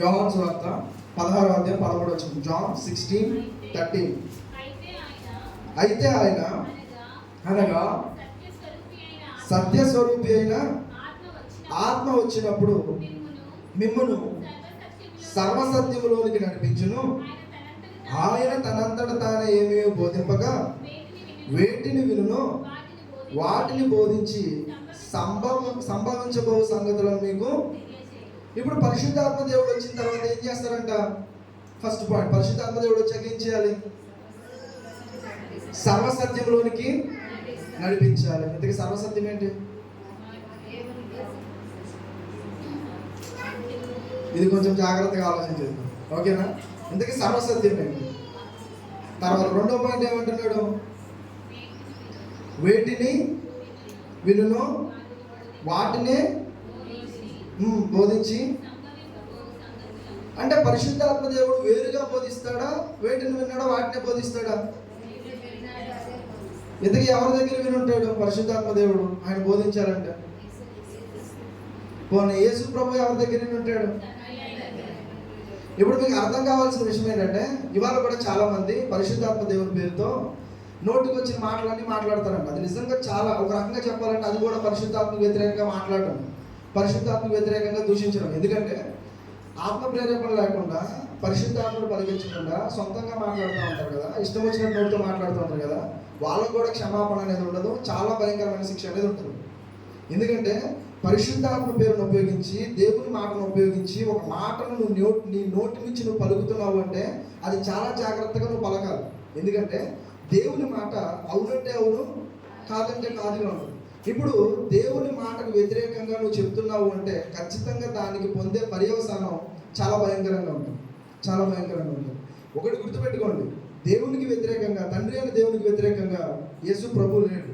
యోహాను సువార్త 16:13. జాన్ 16:13. అయితే ఆయన అనగా సత్యస్వరూపి అయిన ఆత్మ వచ్చినప్పుడు మిమ్మును సర్వసత్యములోనికి నడిపించును. ఆయన తనంతట తానే ఏమీ బోధింపక వేటిని వినునో వాటిని బోధించి సంభవించబో సంగతులను మీకు. ఇప్పుడు పరిశుద్ధాత్మ దేవుడు వచ్చిన తర్వాత ఏం చేస్తారంట? ఫస్ట్ పాయింట్, పరిశుద్ధాత్మ దేవుడు వచ్చాక ఏం చేయాలి? సర్వసత్యంలోనికి నడిపించాలి. ఇంతకీ సర్వసత్యం ఏంటి? ఇది కొంచెం జాగ్రత్తగా ఆలోచించండి, ఓకేనా? ఇంతకీ సర్వసత్యం ఏంటి? తర్వాత రెండో పాయింట్ ఏమంటున్నాడు? వేటిని వినునో వాటినే బోధించి. అంటే పరిశుద్ధాత్మ దేవుడు వేరుగా బోధిస్తాడా? వేటిని విన్నాడో వాటినే బోధిస్తాడా? ఇంతకీ ఎవరి దగ్గర వినుంటాడు పరిశుద్ధాత్మ దేవుడు ఆయన బోధించాలంటే? పోనీ యేసు ప్రభు ఎవరి దగ్గర వినుంటాడు? ఇప్పుడు మీకు అర్థం కావాల్సిన విషయం ఏంటంటే, ఇవాళ కూడా చాలా మంది పరిశుద్ధాత్మ దేవుని పేరుతో నోటికి వచ్చిన మాటలన్నీ మాట్లాడతారంట. అది నిజంగా చాలా, ఒక రకంగా చెప్పాలంటే అది కూడా పరిశుద్ధాత్మకు వ్యతిరేకంగా మాట్లాడడం, పరిశుద్ధాత్మకు వ్యతిరేకంగా దూషించడం. ఎందుకంటే ఆత్మ ప్రేరేపణ లేకుండా, పరిశుద్ధాత్మను పలికించకుండా సొంతంగా మాట్లాడుతూ ఉంటారు కదా, ఇష్టం వచ్చినట్టు నోటితో మాట్లాడుతూ ఉంటారు కదా, వాళ్ళకు కూడా క్షమాపణ అనేది ఉండదు, చాలా భయంకరమైన శిక్ష అనేది ఉంటుంది. ఎందుకంటే పరిశుద్ధాత్మ పేరును ఉపయోగించి, దేవుని మాటను ఉపయోగించి ఒక మాటను నువ్వు నీ నోటి నుంచి నువ్వు పలుకుతున్నావు అంటే అది చాలా జాగ్రత్తగా నువ్వు పలకాలి. ఎందుకంటే దేవుని మాట అవునంటే అవును, కాదంటే కాదుగా ఉంటుంది. ఇప్పుడు దేవుని మాటకు వ్యతిరేకంగా నువ్వు చెప్తున్నావు అంటే ఖచ్చితంగా దానికి పొందే పర్యవసానం చాలా భయంకరంగా ఉంటుంది, చాలా భయంకరంగా ఉంటుంది. ఒకటి గుర్తుపెట్టుకోండి, దేవునికి వ్యతిరేకంగా, తండ్రి అయిన దేవునికి వ్యతిరేకంగా యేసు ప్రభు లేడు.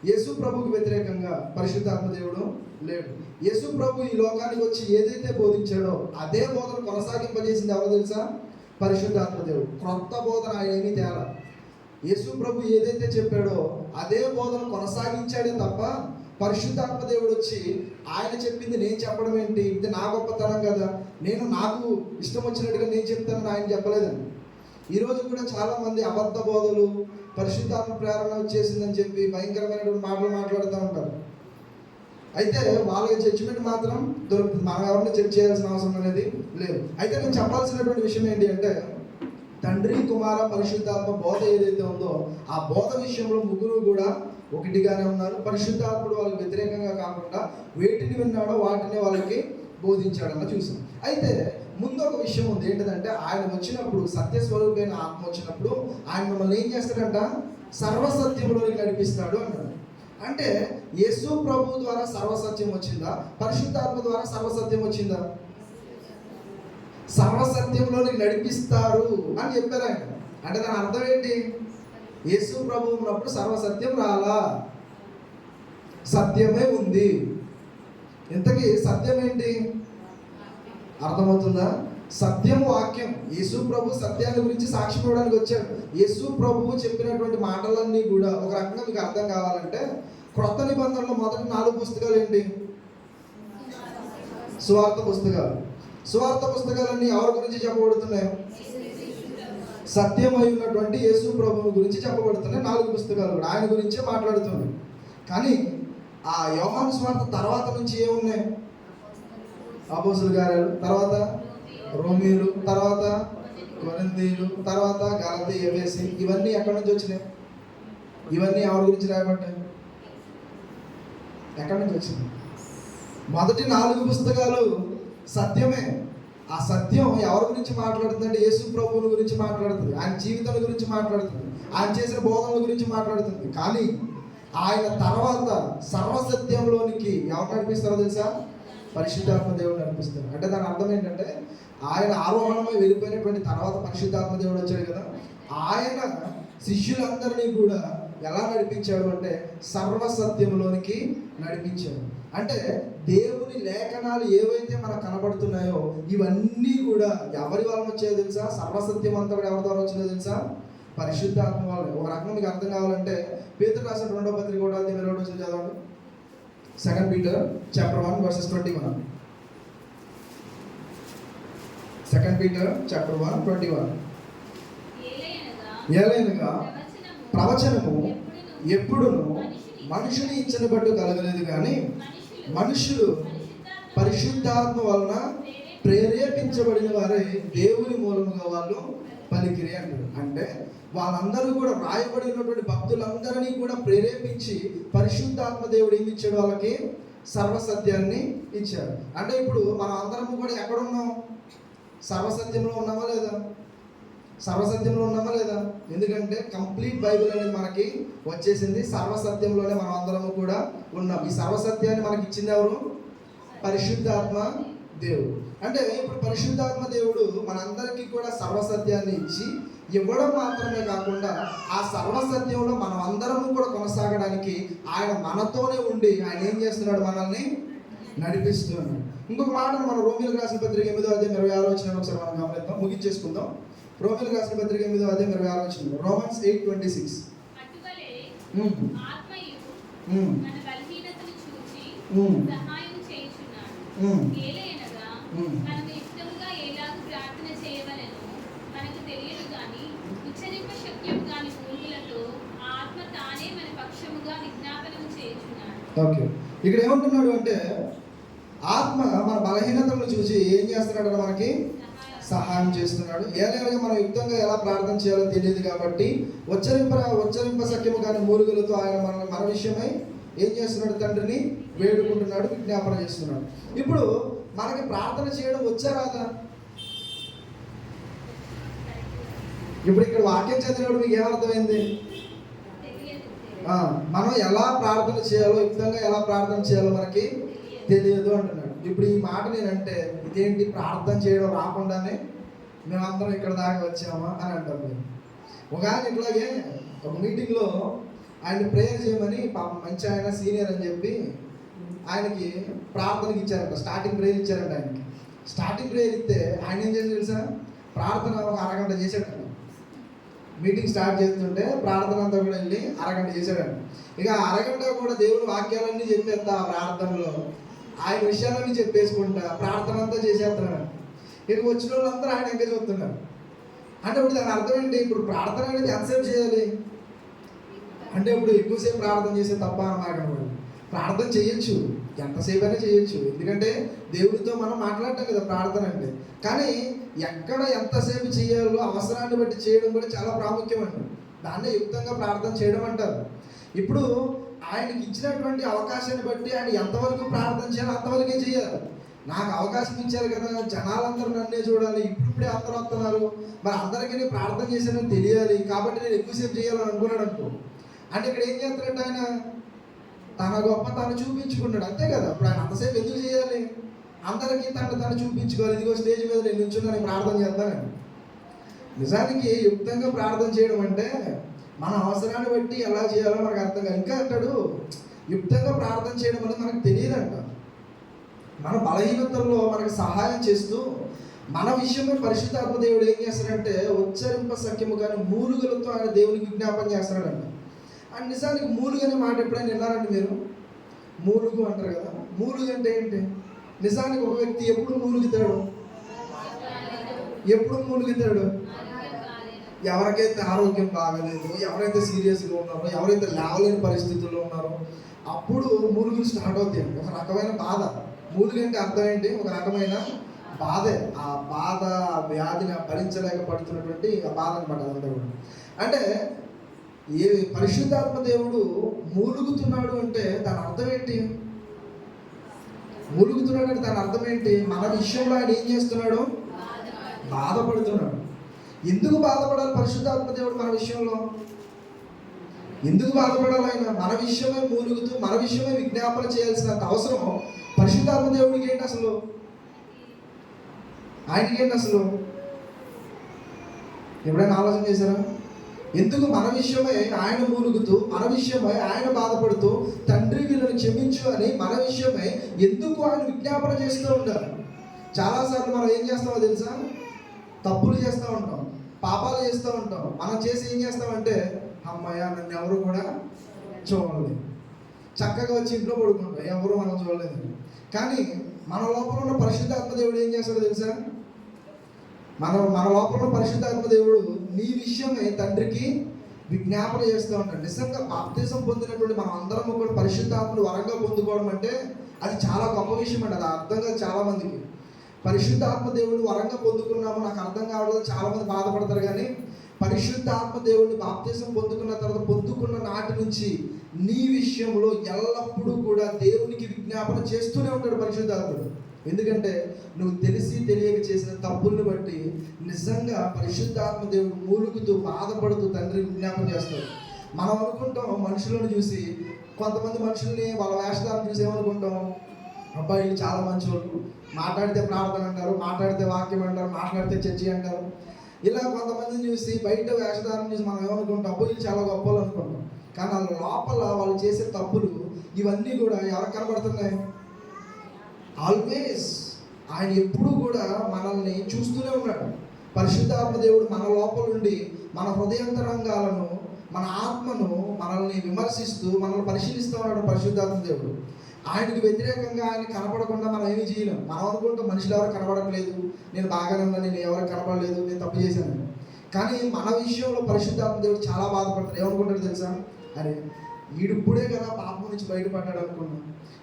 యేసు ప్రభుకి వ్యతిరేకంగా పరిశుద్ధాత్మ దేవుడు లేడు. యేసు ప్రభు ఈ లోకానికి వచ్చి ఏదైతే బోధించాడో అదే బోధన కొనసాగింపజేసింది ఎవరు తెలుసా? పరిశుద్ధాత్మ దేవుడు. క్రొత్త బోధన ఆయన ఏమీ తేలా. యేసు ప్రభు ఏదైతే చెప్పాడో అదే బోధన కొనసాగించాడే తప్ప పరిశుద్ధాత్మ దేవుడు వచ్చి ఆయన చెప్పింది నేను చెప్పడం ఏంటి, ఇది నా గొప్పతనం కదా, నేను నాకు ఇష్టం వచ్చినట్టుగా నేను చెప్తానని ఆయన చెప్పలేదండి. ఈరోజు కూడా చాలా మంది అబద్ధ బోధలు, పరిశుద్ధాత్మ ప్రేరణ వచ్చేసిందని చెప్పి భయంకరమైనటువంటి మాటలు మాట్లాడుతూ ఉంటారు. అయితే వాళ్ళకి జడ్జిమెంట్ మాత్రం దొరుకుతుంది, మనం ఎవరిని జడ్జ్ చేయాల్సిన అవసరం అనేది లేదు. అయితే నేను చెప్పాల్సినటువంటి విషయం ఏంటి అంటే, తండ్రి కుమార పరిశుద్ధాత్మ బోధ ఏదైతే ఉందో ఆ బోధ విషయంలో ముగ్గురు కూడా ఒకటిగానే ఉన్నారు. పరిశుద్ధాత్ముడు వాళ్ళకి వ్యతిరేకంగా కాకుండా వేటిని విన్నాడో వాటిని వాళ్ళకి బోధించాడన్న చూసాం. అయితే ముందు ఒక విషయం ఉంది. ఏంటిదంటే ఆయన వచ్చినప్పుడు, సత్యస్వరూపైన ఆత్మ వచ్చినప్పుడు ఆయన మిమ్మల్ని ఏం చేస్తాడంట? సర్వసత్యంలోనికి నడిపిస్తాడు అన్నాడు. అంటే యేసు ప్రభు ద్వారా సర్వసత్యం వచ్చిందా? పరిశుద్ధాత్మ ద్వారా సర్వసత్యం వచ్చిందా? సర్వసత్యంలోనికి నడిపిస్తారు అని చెప్పారు ఆయన. అంటే దాని అర్థం ఏంటి? యేసు ప్రభు ఉన్నప్పుడు సర్వసత్యం రాలా, సత్యమే ఉంది. ఇంతకీ సత్యం ఏంటి? అర్థమవుతుందా? సత్యం వాక్యం. యేసు ప్రభు సత్యాన్ని గురించి సాక్ష్యం ఇవ్వడానికి వచ్చాడు. యేసు ప్రభువు చెప్పినటువంటి మాటలన్నీ కూడా ఒక రకంగా మీకు అర్థం కావాలంటే, క్రొత్త నిబంధనలో మొదటి 4 పుస్తకాలు ఏంటి? సువార్త పుస్తకాలు. సువార్త పుస్తకాలన్నీ ఎవరి గురించి చెప్పబడుతున్నాయి? సత్యమై ఉన్నటువంటి యేసు ప్రభువు గురించి చెప్పబడుతున్నాయి. 4 పుస్తకాలు కూడా ఆయన గురించే మాట్లాడుతున్నాయి. కానీ ఆ యోహాను సువార్త తర్వాత నుంచి ఏమున్నాయి? అపోస్తలుల కార్యాలు, తర్వాత రోమీయులు, తర్వాత కొరింథీయులు, తర్వాత గలతీ, ఎఫెసీ. ఇవన్నీ ఎక్కడి నుంచి వచ్చినాయి? ఇవన్నీ ఎవరి గురించి రాయబడ్డాయి? ఎక్కడి నుంచి వచ్చినాయి? మొదటి 4 పుస్తకాలు సత్యమే. ఆ సత్యం ఎవరి గురించి మాట్లాడుతుందంటే యేసు ప్రభువుని గురించి మాట్లాడుతుంది, ఆయన జీవితం గురించి మాట్లాడుతుంది, ఆయన చేసిన బోధనల గురించి మాట్లాడుతుంది. కానీ ఆయన తర్వాత సర్వసత్యంలోనికి ఎవరు నడిపిస్తారో తెలుసా? పరిశుద్ధాత్మ దేవుడు నడిపిస్తారు. అంటే దాని అర్థం ఏంటంటే ఆయన ఆరోహణమై వెళ్ళిపోయినటువంటి తర్వాత పరిశుద్ధాత్మ దేవుడు వచ్చాడు కదా, ఆయన శిష్యులందరినీ కూడా ఎలా నడిపించాడు అంటే సర్వసత్యంలోనికి నడిపించాడు. అంటే దేవుని లేఖనాలు ఏవైతే మనకు కనబడుతున్నాయో ఇవన్నీ కూడా ఎవరి వలన వచ్చాయో తెలుసా? సర్వసత్యం అంతా కూడా ఎవరి ద్వారా వచ్చిందో తెలుసా? పరిశుద్ధాత్మ వల్ల. ఒక రకంగా మీకు అర్థం కావాలంటే పేతురు రాసిన 2వ పత్రిక 1:21 చదవండి. 2 Peter chapter 1 verses 21. 2 Peter chapter 1:21. ఏలైనగా ప్రవచనము ఎప్పుడును మనుషుని ఇచ్చని బట్టు కలగలేదు, కానీ మనుషులు పరిశుద్ధాత్మ వలన ప్రేరేపించబడిన వారే దేవుని మూలముగా వాళ్ళు పలికిరి అంటారు. అంటే వాళ్ళందరూ కూడా రాయబడినటువంటి భక్తులందరినీ కూడా ప్రేరేపించి పరిశుద్ధాత్మ దేవుడు ఏమి ఇచ్చాడు? వాళ్ళకి సర్వసత్యాన్ని ఇచ్చాడు. అంటే ఇప్పుడు మనం అందరము కూడా ఎక్కడున్నాం? సర్వసత్యంలో ఉన్నామా లేదా? సర్వసత్యంలో ఉన్నామా లేదా? ఎందుకంటే కంప్లీట్ బైబిల్ అనేది మనకి వచ్చేసింది. సర్వసత్యంలోనే మనం అందరము కూడా ఉన్నాం. ఈ సర్వసత్యాన్ని మనకి ఇచ్చింది ఎవరు? పరిశుద్ధాత్మ దేవుడు. అంటే ఇప్పుడు పరిశుద్ధాత్మ దేవుడు మనందరికీ కూడా సర్వసత్యాన్ని ఇచ్చి ఇవ్వడం మాత్రమే కాకుండా ఆ సర్వసత్యంలో మనం అందరము కూడా కొనసాగడానికి ఆయన మనతోనే ఉండి ఆయన ఏం చేస్తున్నాడు? మనల్ని నడిపిస్తున్నాడు. ఇంకొక మాట మనం రోమీయులకు రాసిన పత్రిక 8:26 ఒకసారి మనం గమనిద్దాం, ముగించేసుకుందాం. రోమీయులకు రాసిన పత్రిక 8:26 రోమన్స్ 8:26. ఓకే, ఇక్కడ ఏమంటున్నాడు అంటే ఆత్మ మన బలహీనతలను చూసి ఏం చేస్తున్నాడు? మనకి సహాయం చేస్తున్నాడు. ఏలైనా మనం యుక్తంగా ఎలా ప్రార్థన చేయాలో తెలియదు కాబట్టి ఉచ్చరింప సఖ్యము కానీ మూలుగులతో ఆయన మన విషయమై ఏం చేస్తున్నాడు? తండ్రిని వేడుకుంటున్నాడు, విజ్ఞాపన చేస్తున్నాడు. ఇప్పుడు మనకి ప్రార్థన చేయడం వచ్చా రాదా? ఇప్పుడు ఇక్కడ వాక్యం చదివినప్పుడు మీకు ఏమర్థమైంది? మనం ఎలా ప్రార్థన చేయాలో, యుక్తంగా ఎలా ప్రార్థన చేయాలో మనకి తెలియదు అంటున్నాడు. ఇప్పుడు ఈ మాట నేనంటే ఇదేంటి ప్రార్థన చేయడం రాకుండానే మేమందరం ఇక్కడ దాకా వచ్చామా అని అంటాం. మేము ఒక ఆయన ఇట్లాగే ఒక మీటింగ్లో ఆయన ప్రేయర్ చేయమని, పాపం మంచి ఆయన సీనియర్ అని చెప్పి ఆయనకి ప్రార్థనకి ఇచ్చారంట. స్టార్టింగ్ ప్రేయర్ ఇచ్చారంట ఆయనకి. స్టార్టింగ్ ప్రేయర్ ఇస్తే ఆయన ఏం చేసి తెలుసా? ప్రార్థన ఒక అరగంట చేశాడంట. మీటింగ్ స్టార్ట్ చేస్తుంటే ప్రార్థన అంతా కూడా వెళ్ళి అరగంట చేశాడంట. ఇక అరగంట కూడా దేవుని వాక్యాలన్నీ చెప్పేస్తా ఆ ప్రార్థనలో ఆయన విషయాలన్నీ చెప్పేసుకుంటా ప్రార్థన అంతా చేసేస్తున్నాడు. ఇక వచ్చిన వాళ్ళందరూ ఆయన ఇంకా చూస్తున్నారు. అంటే ఇప్పుడు దాని అర్థం ఏంటి? ఇప్పుడు ప్రార్థన అనేది ఎంతసేపు చేయాలి అంటే ఇప్పుడు ఎక్కువసేపు ప్రార్థన చేసే తప్ప అన్నమాట. ప్రార్థన చేయొచ్చు, ఎంతసేపు అయినా చేయొచ్చు, ఎందుకంటే దేవుడితో మనం మాట్లాడటం కదా ప్రార్థన అంటే. కానీ ఎక్కడ ఎంతసేపు చేయాలో అవసరాన్ని బట్టి చేయడం కూడా చాలా ప్రాముఖ్యం అండి. దాన్నే యుక్తంగా ప్రార్థన చేయడం అంటారు. ఇప్పుడు ఆయనకి ఇచ్చినటువంటి అవకాశాన్ని బట్టి ఆయన ఎంతవరకు ప్రార్థన చేయాలో అంతవరకే చేయాలి. నాకు అవకాశం ఇచ్చారు కదా, జనాలందరూ నన్నే చూడాలి, ఇప్పుడిప్పుడే అందరూ వస్తున్నారు, మరి అందరికీ నేను ప్రార్థన చేశానని తెలియాలి, కాబట్టి నేను ఎక్కువసేపు చేయాలని అనుకున్నాడు అనుకో. అంటే ఇక్కడ ఏం చేస్తాడంటే ఆయన తన గొప్ప తను చూపించుకున్నాడు, అంతే కదా. ఇప్పుడు ఆయన అంతసేపు ఎందుకు చేయాలి? అందరికీ తను చూపించుకోవాలి. ఇదిగో స్టేజ్ మీద నేను నిల్చున్నాను, ప్రార్థన చేస్తానని. నిజానికి యుక్తంగా ప్రార్థన చేయడం అంటే మన అవసరాన్ని బట్టి ఎలా చేయాలో మనకు అర్థం కాదు. ఇంకా అంటాడు, యుక్తంగా ప్రార్థన చేయడం అనేది మనకు తెలియదంట. మన బలహీనతల్లో మనకు సహాయం చేస్తూ మన విషయమే పరిశుద్ధాత్మ దేవుడు ఏం చేస్తాడంటే ఉచ్చరింప సఖ్యము కానీ మూలుగలతో ఆయన దేవునికి విజ్ఞాపన చేస్తాడంట. అండ్ నిజానికి మూలుగు అనే మాట ఎప్పుడైనా విన్నారండి మీరు? మూలుగు అంటారు కదా. మూలుగు అంటే ఏంటి? నిజానికి ఒక వ్యక్తి ఎప్పుడు మూలుగుతాడు? ఎప్పుడు మూలుగుతాడు? ఎవరికైతే ఆరోగ్యం బాగలేదు, ఎవరైతే సీరియస్గా ఉన్నారో, ఎవరైతే లేవలేని పరిస్థితుల్లో ఉన్నారో అప్పుడు మూలుగులు స్టార్ట్ అవుతాయండి. ఒక రకమైన బాధ. మూలుగు అంటే అర్థం ఏంటి? ఒక రకమైన బాధే. ఆ బాధ, ఆ వ్యాధిని భరించలేకపోతున్నటువంటి ఆ బాధ అనమాట అదంతా కూడా. అంటే ఏ పరిశుద్ధాత్మ దేవుడు మూలుగుతున్నాడు అంటే దాని అర్థం ఏంటి? మూలుగుతున్నాడు అంటే దాని అర్థం ఏంటి? మన విషయంలో ఆయన ఏం చేస్తున్నాడు? బాధపడుతున్నాడు. ఎందుకు బాధపడాలి పరిశుద్ధాత్మ దేవుడు మన విషయంలో? ఎందుకు బాధపడాలి ఆయన? మన విషయమే మూలుగుతూ మన విషయమే విజ్ఞాపన చేయాల్సినంత అవసరం పరిశుద్ధాత్మ దేవుడికి ఏంటి అసలు? ఆయనకి ఏంటి అసలు? ఎప్పుడైనా ఆలోచన చేశారా? ఎందుకు మన విషయమై ఆయన మూలుగుతూ మన విషయమై ఆయన బాధపడుతూ తండ్రి వీళ్ళని క్షమించు అని మన విషయమై ఎందుకు ఆయన విజ్ఞాపన చేస్తూ ఉంటారు? చాలాసార్లు మనం ఏం చేస్తామో తెలుసా? తప్పులు చేస్తూ ఉంటాం, పాపాలు చేస్తూ ఉంటాం. మనం చేసి ఏం చేస్తామంటే అమ్మయ్య నన్ను ఎవరు కూడా చూడలేదు, చక్కగా వచ్చి ఇంట్లో పడుకుంటాం, ఎవరు మనం చూడలేదు. కానీ మన లోపల ఉన్న పరిశుద్ధాత్మ దేవుడు ఏం చేస్తాడో తెలుసా? మన లోపల ఉన్న పరిశుద్ధాత్మ దేవుడు నీ విషయమే తండ్రికి విజ్ఞాపన చేస్తూ ఉంటాడు. నిజంగా బాప్తిజం పొందినటువంటి మనం అందరం కూడా పరిశుద్ధాత్మను వరంగా పొందుకోవడం అంటే అది చాలా గొప్ప విషయం అండి. అది అర్థం కాదు చాలా మందికి. పరిశుద్ధాత్మ దేవుడు వరంగా పొందుకున్నాము నాకు అర్థం కావడం చాలా మంది బాధపడతారు. కానీ పరిశుద్ధాత్మ దేవుడిని బాప్తిజం పొందుకున్న తర్వాత పొందుకున్న నాటి నుంచి నీ విషయంలో ఎల్లప్పుడూ కూడా దేవునికి విజ్ఞాపన చేస్తూనే ఉంటాడు పరిశుద్ధాత్ముడు. ఎందుకంటే నువ్వు తెలిసి తెలియక చేసిన తప్పుల్ని బట్టి నిజంగా పరిశుద్ధాత్మ దేవుడు మూలుగుతూ బాధపడుతూ తండ్రి విజ్ఞాపన చేస్తాడు. మనం అనుకుంటాం మనుషులను చూసి, కొంతమంది మనుషుల్ని వాళ్ళ వేషధారం చూసి ఏమనుకుంటాం? అబ్బాయి చాలా మంచి వాళ్ళు, మాట్లాడితే ప్రార్థన అంటారు, మాట్లాడితే వాక్యం అంటారు, మాట్లాడితే చర్చి అంటారు. ఇలా కొంతమందిని చూసి బయట వేషధారం చూసి మనం ఏమనుకుంటాం? అబ్బాయిలు చాలా గొప్ప వాళ్ళు అనుకుంటాం. కానీ వాళ్ళ లోపల వాళ్ళు చేసే తప్పులు ఇవన్నీ కూడా ఎవరికి కనబడుతున్నాయి? ఆల్వేస్ ఆయన ఎప్పుడూ కూడా మనల్ని చూస్తూనే ఉన్నాడు. పరిశుద్ధాత్మ దేవుడు మన లోపల నుండి మన హృదయాంతరంగాలను, మన ఆత్మను మనల్ని విమర్శిస్తూ మనల్ని పరిశీలిస్తూ ఉన్నాడు పరిశుద్ధాత్మ దేవుడు. ఆయనకు వ్యతిరేకంగా ఆయన కనపడకుండా మనం ఏమీ చేయలేం. మనం అనుకుంటాం మనుషులు ఎవరు కనబడట్లేదు, నేను బాగానే ఉన్నా, నేను ఎవరికి కనపడలేదు, నేను తప్పు చేశాను. కానీ మన విషయంలో పరిశుద్ధాత్మ దేవుడు చాలా బాధపడతాడు. ఏమనుకుంటాడు తెలుసా? అరే ఈడిప్పుడే కదా పాపం నుంచి బయటపడ్డాడు అనుకున్నాం,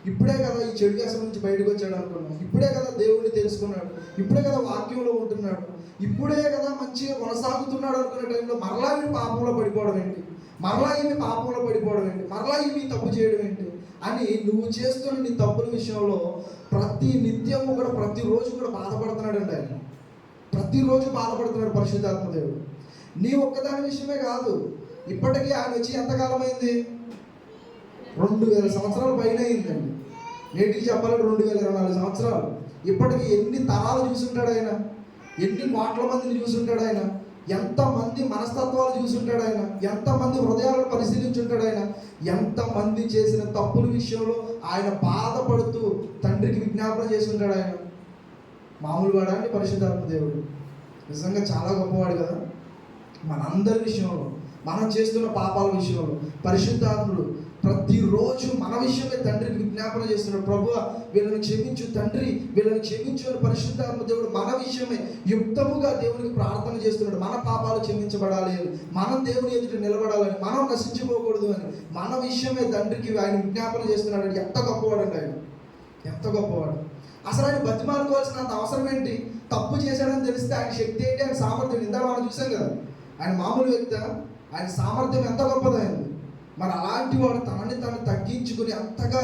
ఇప్పుడే కదా ఈ చెడు వ్యసనం నుంచి బయటకు వచ్చాడు అనుకున్నాం, ఇప్పుడే కదా దేవుడిని తెలుసుకున్నాడు, ఇప్పుడే కదా వాక్యంలో ఉంటున్నాడు, ఇప్పుడే కదా మంచిగా కొనసాగుతున్నాడు అనుకునే టైంలో మరలా ఈమె పాపంలో పడిపోవడం ఏంటి, మరలా ఈమె పాపంలో పడిపోవడం ఏంటి, మరలా ఈమె తప్పు చేయడం ఏంటి అని నువ్వు చేస్తున్న నీ తప్పుల విషయంలో ప్రతి నిత్యము కూడా ప్రతిరోజు కూడా బాధపడుతున్నాడు అండి. ఆయన ప్రతిరోజు బాధపడుతున్నాడు పరిశుద్ధాత్మ దేవుడు. నీ ఒక్కదాని విషయమే కాదు, ఇప్పటికీ ఆయన వచ్చి ఎంతకాలం అయింది? 2000 సంవత్సరాల పైన అయిందండి. నేటికి చెప్పాలంటే 2024 సంవత్సరాలు. ఇప్పటికి ఎన్ని తరాలు చూసుంటాడు ఆయన, ఎన్ని కోట్ల మందిని చూసుంటాడు ఆయన, ఎంతమంది మనస్తత్వాలు చూసుంటాడు ఆయన, ఎంతమంది హృదయాలను పరిశీలించుంటాడు ఆయన, ఎంతమంది చేసిన తప్పుల విషయంలో ఆయన బాధపడుతూ తండ్రికి విజ్ఞాపన చేసి ఉంటాడు ఆయన. మామూలు వాడా అండి పరిశుద్ధాత్మ దేవుడు? నిజంగా చాలా గొప్పవాడు కదా. మనందరి విషయంలో, మనం చేస్తున్న పాపాల విషయంలో పరిశుద్ధాత్ముడు ప్రతిరోజు మన విషయమే తండ్రికి విజ్ఞాపన చేస్తున్నాడు. ప్రభువా వీళ్ళని క్షమించు తండ్రి, వీళ్ళని క్షమించు అని పరిశుద్ధాత్మ దేవుడు మన విషయమే యుక్తముగా దేవునికి ప్రార్థన చేస్తున్నాడు. మన పాపాలు క్షమించబడాలి అని, మనం దేవుని ఎదుట నిలబడాలని, మనం నశించిపోకూడదు అని మన విషయమే తండ్రికి ఆయన విజ్ఞాపన చేస్తున్నాడు. ఎంత గొప్పవాడు అండి ఆయన, ఎంత గొప్పవాడు. అసలు ఆయన బతిమాలుకోవాల్సినంత అవసరం ఏంటి? తప్పు చేశాడని తెలిస్తే ఆయన శక్తి ఏంటి, ఆయన సామర్థ్యం ఇందాక మనం చూసాం కదా. ఆయన మామూలు వ్యక్తి, ఆయన సామర్థ్యం ఎంత గొప్పదైంది. మరి అలాంటి వాడు తనని తను తగ్గించుకుని అంతగా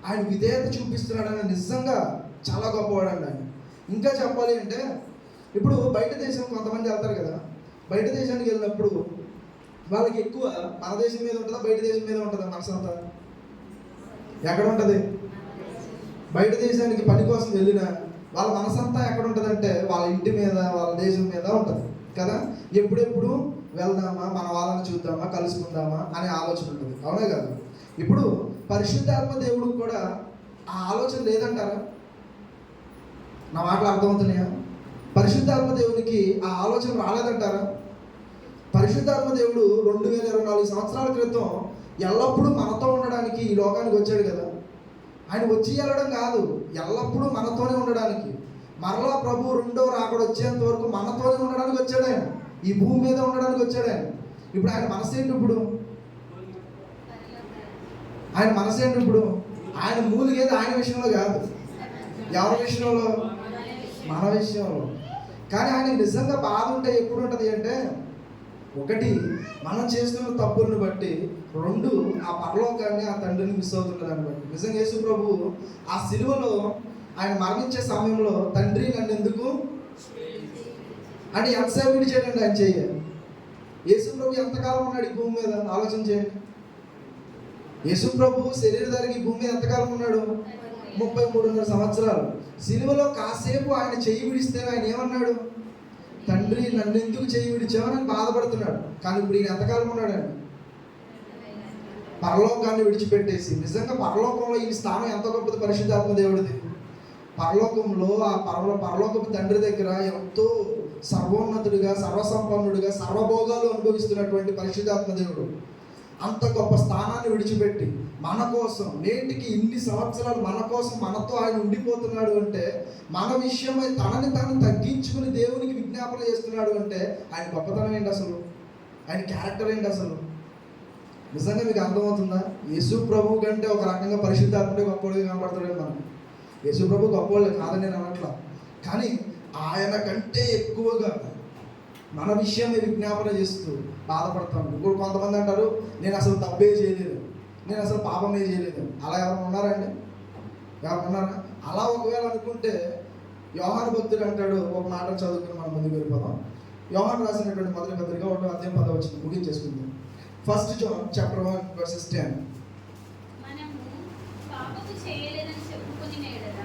ఆయన విధేయత చూపిస్తున్నాడని నిజంగా చాలా గొప్పవాడు అండి ఆయన. ఇంకా చెప్పాలి అంటే ఇప్పుడు బయట దేశం కొంతమంది వెళ్తారు కదా, బయట దేశానికి వెళ్ళినప్పుడు వాళ్ళకి ఎక్కువ మన దేశం మీద ఉంటుందా బయట దేశం మీద ఉంటుందా మనసంతా? ఎక్కడ ఉంటుంది? బయట దేశానికి పని కోసం వెళ్ళిన వాళ్ళ మనసంతా ఎక్కడ ఉంటుందంటే వాళ్ళ ఇంటి మీద, వాళ్ళ దేశం మీద ఉంటుంది కదా. ఎప్పుడెప్పుడు వెళ్దామా, మన వాళ్ళని చూద్దామా, కలుసుకుందామా అనే ఆలోచన ఉంటుంది, అవునే కదా. ఇప్పుడు పరిశుద్ధాత్మ దేవుడికి కూడా ఆ ఆలోచన లేదంటారా? నా మాటలు అర్థమవుతున్నాయా? పరిశుద్ధాత్మ దేవునికి ఆ ఆలోచన రాలేదంటారా? పరిశుద్ధాత్మ దేవుడు 2024 సంవత్సరాల క్రితం ఎల్లప్పుడూ మనతో ఉండడానికి ఈ లోకానికి వచ్చాడు కదా. ఆయన వచ్చి వెళ్ళడం కాదు, ఎల్లప్పుడూ మనతోనే ఉండడానికి, మరలా ప్రభు రెండో రాకడ వచ్చేంత వరకు మనతోనే ఉండడానికి వచ్చాడు ఆయన. ఈ భూమి మీద ఉండడానికి వచ్చాడు ఆయన. ఇప్పుడు ఆయన మనసేంటి? ఇప్పుడు ఆయన మనసేంటి? ఇప్పుడు ఆయన మూలిగేది ఆయన విషయంలో కాదు, ఎవరి విషయంలో? మన విషయంలో. కానీ ఆయనకి నిజంగా బాధ ఉంటే ఎప్పుడు ఉంటుంది అంటే, ఒకటి మనం చేస్తున్న తప్పులను బట్టి, రెండు ఆ పరలోకాన్ని, ఆ తండ్రిని మిస్ అవుతున్న దాన్ని బట్టి. నిజంగా యేసు ప్రభు ఆ సిలువలో ఆయన మరణించే సమయంలో తండ్రి నన్ను ఎందుకు అంటే ఎంతసేపు విడిచేయండి ఆయన చెయ్య. యేసు ప్రభు ఎంతకాలం ఉన్నాడు ఈ భూమి మీద? ఆలోచన చేయండి. యేసు ప్రభు శరీరధారికి భూమి మీద ఎంతకాలం ఉన్నాడు? 33.5 సంవత్సరాలు. సిలువలో కాసేపు ఆయన చెయ్యి విడిస్తే ఆయన ఏమన్నాడు? తండ్రి నన్ను ఎందుకు చెయ్యి విడిచావని బాధపడుతున్నాడు. కానీ ఇప్పుడు ఈయన ఎంతకాలం ఉన్నాడండి? పరలోకాన్ని విడిచిపెట్టేసి. నిజంగా పరలోకంలో ఈ స్థానం ఎంత గొప్పది పరిశుద్ధాత్మ దేవుడిది. పరలోకంలో ఆ పరలోకపు తండ్రి దగ్గర ఎంతో సర్వోన్నతుడిగా, సర్వసంపన్నుడిగా, సర్వభోగాలు అనుభవిస్తున్నటువంటి పరిశుద్ధాత్మ దేవుడు అంత గొప్ప స్థానాన్ని విడిచిపెట్టి మన కోసం నేటికి ఇన్ని సంవత్సరాలు మన కోసం మనతో ఆయన ఉండిపోతున్నాడు అంటే, మన విషయమై తనని తాను తగ్గించుకుని దేవునికి విజ్ఞాపన చేస్తున్నాడు అంటే ఆయన గొప్పతనం ఏంటి అసలు? ఆయన క్యారెక్టర్ ఏంటి అసలు? నిజంగా మీకు అర్థమవుతుందా? యేసు ప్రభు కంటే ఒక రకంగా పరిశుద్ధాత్ముడే గొప్పవాడిగా కనపడతాడు మనకు. యేసు ప్రభు గొప్పవాళ్ళు కాదని నేను అనట్లా, కానీ ఆయన కంటే ఎక్కువగా మన విషయమే విజ్ఞాపన చేస్తూ బాధపడతాను. ఇప్పుడు కొంతమంది అంటారు, నేను అసలు తప్పే చేయలేదు, నేను అసలు పాపమే చేయలేదు. అలా ఎవరైనా ఉన్నారండి? ఎవరైనా ఉన్నారా? అలా ఒకవేళ అనుకుంటే యోహాను భక్తుడు అంటాడు, ఒక మాట చదువుకుని మనం ముందుకు వెళ్ళిపోదాం. యోహాను రాసినటువంటి మొదటి పత్రిక 1వ అధ్యాయం 10వ వచనం ముగించేసుకుందాం. 1 John chapter 1 verses 10. మనము పాపము చేయలేదని చెప్పుకొని ఎడల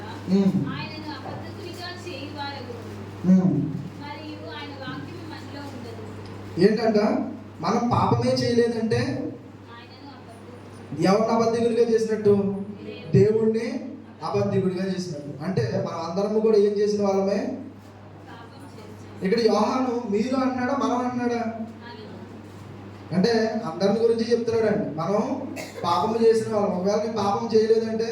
ఆయనను అబద్ధకునిగా చేయువారగును మరియు ఆయన వాక్యము మనలో ఉండదు. ఏంటంట? మనం పాపమే చేయలేదంటే ఆయనను ఎవరిని అబద్ధికుడిగా చేసినట్టు? దేవుణ్ణి అబద్ధికుడిగా చేసినట్టు. అంటే మనం అందరము కూడా ఏం చేసిన వాళ్ళమే? పాపం చేశాము. ఇక్కడ యోహాను మీరు అన్నాడా, మనం అన్నాడా? అంటే అందరిని గురించి చెప్తున్నాడండి. మనం పాపం చేసిన వాళ్ళం. ఒకవేళ నేను పాపం చేయలేదంటే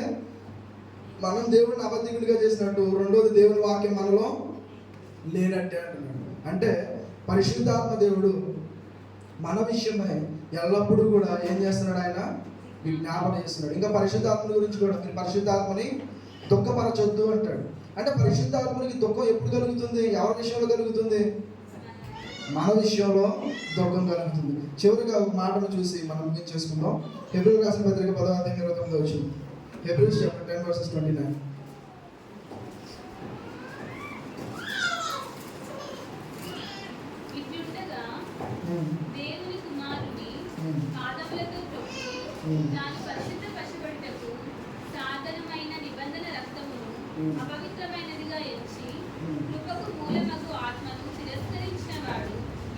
మనం దేవుడిని అబద్ధికుడిగా చేసినట్టు. రెండోది, దేవుని వాక్యం మనలో లేనట్టే అంటున్నాడు. అంటే పరిశుద్ధాత్మ దేవుడు మన విషయమై ఎల్లప్పుడూ కూడా ఏం చేస్తున్నాడు? ఆయన విజ్ఞాపన చేస్తున్నాడు. ఇంకా పరిశుద్ధాత్మ గురించి కూడా, మీరు పరిశుద్ధాత్మని దుఃఖపరచొద్దు అంటాడు. అంటే పరిశుద్ధాత్మనికి దుఃఖం ఎప్పుడు కలుగుతుంది? ఎవరి విషయంలో కలుగుతుంది? మన విషయంలో దుఃఖం కలుగుతుంది. చివరిగా ఒక మాటను చూసి మనం ముగించేసుకుందాం. హెబ్రీయులకు రాసిన పత్రిక 10వ అధ్యాయం 29వ వచనం. హెబ్రీస్ chapter 10 verses 29. ఇట్లుండగా దేవుని కుమారుని పాదములతో త్రొక్కి తాను పరిశుద్ధపరచబడుటకు సాధనమైన నిబంధన రక్తమును అపవిత్రమైనదిగా ఎంచి కృపకు మూలమగు ఆత్మను తిరస్కరించిన వాడు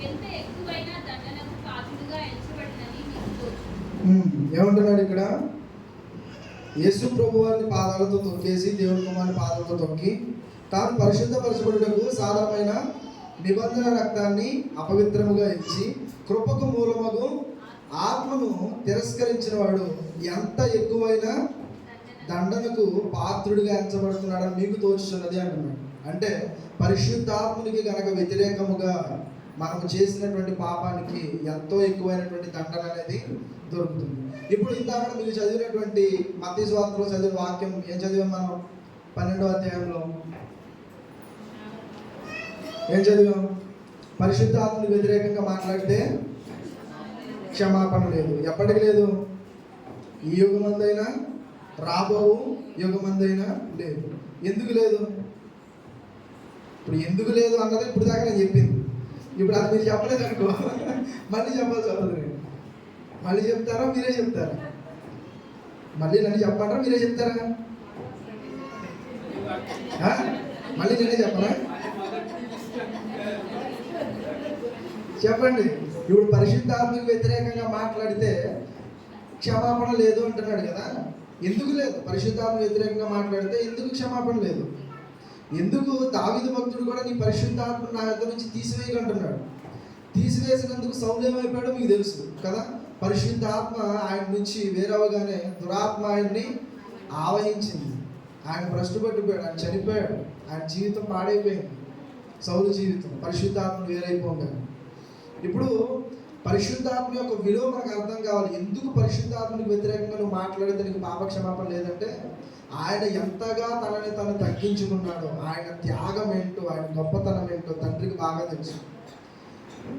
ఎంత ఎక్కువైన దండనకు పాత్రుడుగా ఎంచబడినని మీకు తోచును. ఏమంటున్నాడు ఇక్కడ? యేసు ప్రభు వారిని పాదాలతో తొక్కేసి, దేవుని కుమారుని పాదాలతో తొక్కి తాను పరిశుద్ధపరచబడుటకు సాధారణమైన నిబంధన రక్తాన్ని అపవిత్రముగా ఇచ్చి కృపకు మూలమగు ఆత్మను తిరస్కరించిన వాడు ఎంత ఎక్కువైన దండనకు పాత్రుడిగా ఎంచబడుతున్నాడని మీకు తోచుతున్నది అంటున్నాడు. అంటే పరిశుద్ధాత్మునికి గనక వ్యతిరేకముగా మనము చేసినటువంటి పాపానికి ఎంతో ఎక్కువైనటువంటి దండన అనేది దొరుకుతుంది. ఇప్పుడు ఇందాక మీరు చదివినటువంటి మత్తయి సువార్తలో చదివిన వాక్యం ఏం చదివాం మనం? 12వ అధ్యాయంలో ఏం చదివాం? పరిశుద్ధాత్మకు వ్యతిరేకంగా మాట్లాడితే క్షమాపణ లేదు. ఎప్పటికి లేదు? ఈ యుగమందైనా రాబోవు యుగమందైనా లేదు. ఎందుకు లేదు? ఇప్పుడు ఎందుకు లేదు అన్నది ఇప్పుడు దాకా నేను చెప్పింది. ఇప్పుడు అది మీరు చెప్పలేదు అనుకో, మళ్ళీ చెప్పాల్సి వస్తుంది. నేను మళ్ళీ చెప్తారా మీరే చెప్తారా? మళ్ళీ నన్ను చెప్పంటారా మీరే చెప్తారా? మళ్ళీ నేనే చెప్పరా? చెప్పండి. ఇప్పుడు పరిశుద్ధాత్మకు వ్యతిరేకంగా మాట్లాడితే క్షమాపణ లేదు అంటున్నాడు కదా. ఎందుకు లేదు? పరిశుద్ధాత్మ వ్యతిరేకంగా మాట్లాడితే ఎందుకు క్షమాపణ లేదు? ఎందుకు? దావీదు భక్తుడు కూడా నీ పరిశుద్ధాత్మ నా యొద్ద నుంచి తీసివేయకంటున్నాడు. తీసివేసినందుకు సౌలు ఏమైపోయాడో మీకు తెలుసు కదా. పరిశుద్ధాత్మ ఆయన నుంచి వేరవగానే దురాత్మ ఆయన్ని ఆవహించింది. ఆయన భ్రష్టు పట్టిపోయాడు, ఆయన చనిపోయాడు, ఆయన జీవితం పాడైపోయింది. సౌలు జీవితం పరిశుద్ధాత్మ వేరైపోగానే. ఇప్పుడు పరిశుద్ధాత్మ యొక్క విలువ మనకు అర్థం కావాలి. ఎందుకు పరిశుద్ధాత్మకు వ్యతిరేకంగా నువ్వు మాట్లాడితే నీకు పాప క్షమాపణ లేదంటే ఆయన ఎంతగా తనని తను తగ్గించుకున్నాడో, ఆయన త్యాగం ఏంటో, ఆయన గొప్పతనం ఏంటో తండ్రికి బాగా తెలుసు.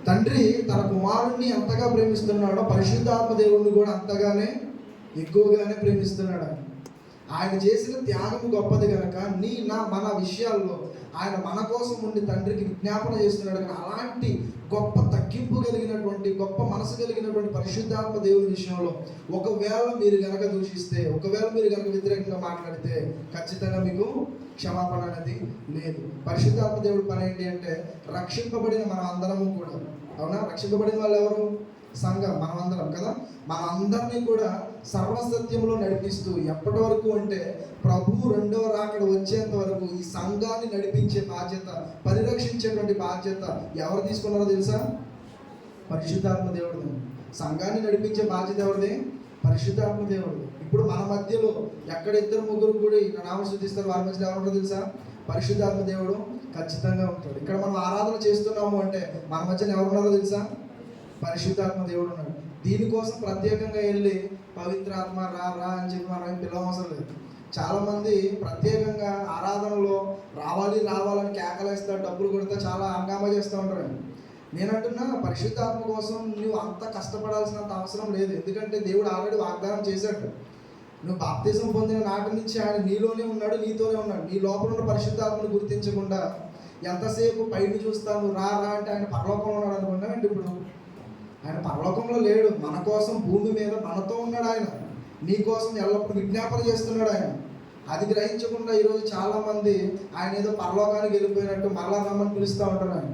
తండ్రి తన కుమారుణ్ణి ఎంతగా ప్రేమిస్తున్నాడో పరిశుద్ధాత్మ దేవుణ్ణి కూడా అంతగానే ఎక్కువగానే ప్రేమిస్తున్నాడు. ఆయన చేసిన త్యాగం గొప్పది కనుక మన విషయాల్లో ఆయన మన కోసం ఉండి తండ్రికి విజ్ఞాపన చేస్తున్నాడు. కానీ అలాంటి గొప్ప తగ్గింపు కలిగినటువంటి, గొప్ప మనసు కలిగినటువంటి పరిశుద్ధాత్మ దేవుని విషయంలో ఒకవేళ మీరు కనుక దూషిస్తే, ఒకవేళ మీరు కనుక వ్యతిరేకంగా మాట్లాడితే ఖచ్చితంగా మీకు క్షమాపణ అనేది లేదు. పరిశుద్ధాత్మ దేవుడి పని ఏంటి అంటే రక్షింపబడిన మనం అందరము కూడా, అవునా? రక్షింపబడిన వాళ్ళు ఎవరు? సంఘం, మనం అందరం కదా. మన అందరినీ కూడా సర్వసత్యంలో నడిపిస్తూ ఎప్పటి వరకు అంటే ప్రభు రెండవ రాకడ వచ్చేంత వరకు ఈ సంఘాన్ని నడిపించే బాధ్యత, పరిరక్షించేటువంటి బాధ్యత ఎవరు తీసుకున్నారో తెలుసా? పరిశుద్ధాత్మ దేవుడు. సంఘాన్ని నడిపించే బాధ్యత ఎవరిది? పరిశుద్ధాత్మ దేవుడు. ఇప్పుడు మన మధ్యలో ఎక్కడ ఇద్దరు ముగ్గురు కూడా నా నామం స్తుతిస్తారు, వారి మధ్యలో ఎవరుంటారో తెలుసా? పరిశుద్ధాత్మ దేవుడు ఖచ్చితంగా ఉంటాడు. ఇక్కడ మనం ఆరాధన చేస్తున్నాము అంటే మన మధ్యన ఎవరున్నారో తెలుసా? పరిశుద్ధాత్మ దేవుడు ఉన్నాడు. దీనికోసం ప్రత్యేకంగా వెళ్ళి పవిత్రాత్మ రా రా అని చెప్పి మనం పిలవవసరం లేదు. చాలామంది ప్రత్యేకంగా ఆరాధనలో రావాలని కేకలేస్తారు, డబ్బులు కొడితే చాలా హంగామా చేస్తూ ఉంటారు. నేనంటున్నా పరిశుద్ధాత్మ కోసం నువ్వు అంత కష్టపడాల్సినంత అవసరం లేదు. ఎందుకంటే దేవుడు ఆల్రెడీ వాగ్దానం చేశాడు. నువ్వు బాప్తిజం పొందిన నాటి నుంచి ఆయన నీలోనే ఉన్నాడు, నీతోనే ఉన్నాడు. నీ లోపల ఉన్న పరిశుద్ధాత్మను గుర్తించకుండా ఎంతసేపు పైన చూస్తాను రా అంటే ఆయన పరలోకంలో ఉన్నాడు అనుకున్నావు. ఇప్పుడు ఆయన పరలోకంలో లేడు, మన కోసం భూమి మీద మనతో ఉన్నాడు. ఆయన నీ కోసం ఎల్లప్పుడూ విజ్ఞాపన చేస్తున్నాడు. ఆయన అది గ్రహించకుండా ఈరోజు చాలామంది ఆయన ఏదో పరలోకానికి వెళ్ళిపోయినట్టు మరలా రమ్మని పిలుస్తూ ఉంటారు ఆయన.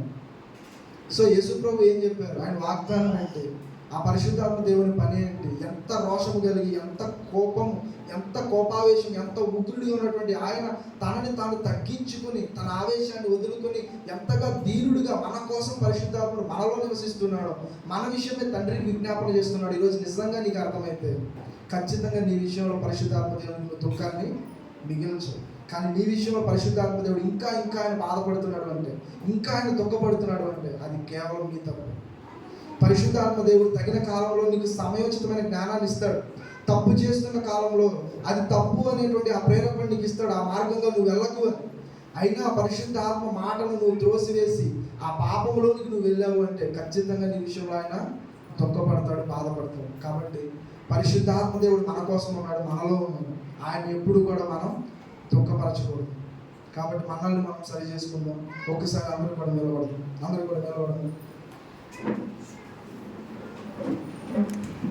సో యేసు ప్రభు ఏం చెప్పారు? ఆయన వాగ్దానం ఏంటి? ఆ పరిశుద్ధాత్మ దేవుని పని ఏంటి? ఎంత రోషము కలిగి, ఎంత కోపం, ఎంత కోపావేశం, ఎంత ఉగ్రుడిగా ఉన్నటువంటి ఆయన తనని తాను తగ్గించుకుని తన ఆవేశాన్ని వదులుకొని ఎంతగా దీనుడిగా మన కోసం పరిశుద్ధాత్ముడు మనలో నివసిస్తున్నాడో, మన విషయమే తండ్రికి విజ్ఞాపన చేస్తున్నాడు. ఈరోజు నిజంగా నీకు అర్థమైతే ఖచ్చితంగా నీ విషయంలో పరిశుద్ధాత్మ దేవుని దుఃఖాన్ని మిగిల్చు. కానీ నీ విషయంలో పరిశుద్ధాత్మ దేవుడు ఇంకా ఆయన బాధపడుతున్నాడు అంటే, ఇంకా ఆయన దుఃఖపడుతున్నాడు అంటే అది కేవలం నీ తప్పు. పరిశుద్ధాత్మ దేవుడు తగిన కాలంలో నీకు సమయోచితమైన జ్ఞానాన్ని ఇస్తాడు. తప్పు చేస్తున్న కాలంలో అది తప్పు అనేటువంటి ఆ ప్రేరణ నీకు ఇస్తాడు. ఆ మార్గంగా నువ్వు వెళ్ళకు అని. అయినా పరిశుద్ధాత్మ మాటను నువ్వు త్రోసివేసి ఆ పాపంలోనికి నువ్వు వెళ్ళావు అంటే ఖచ్చితంగా నీ విషయంలో ఆయన దుఃఖపడతాడు, బాధపడతాడు. కాబట్టి పరిశుద్ధాత్మ దేవుడు మన కోసం ఉన్నాడు, మనలో ఉన్నాడు. ఆయన ఎప్పుడు కూడా మనం దుఃఖపరచకూడదు. కాబట్టి మనల్ని మనం సరి చేసుకుందాం. ఒక్కసారి అందరూ కూడా నిలబడదాం.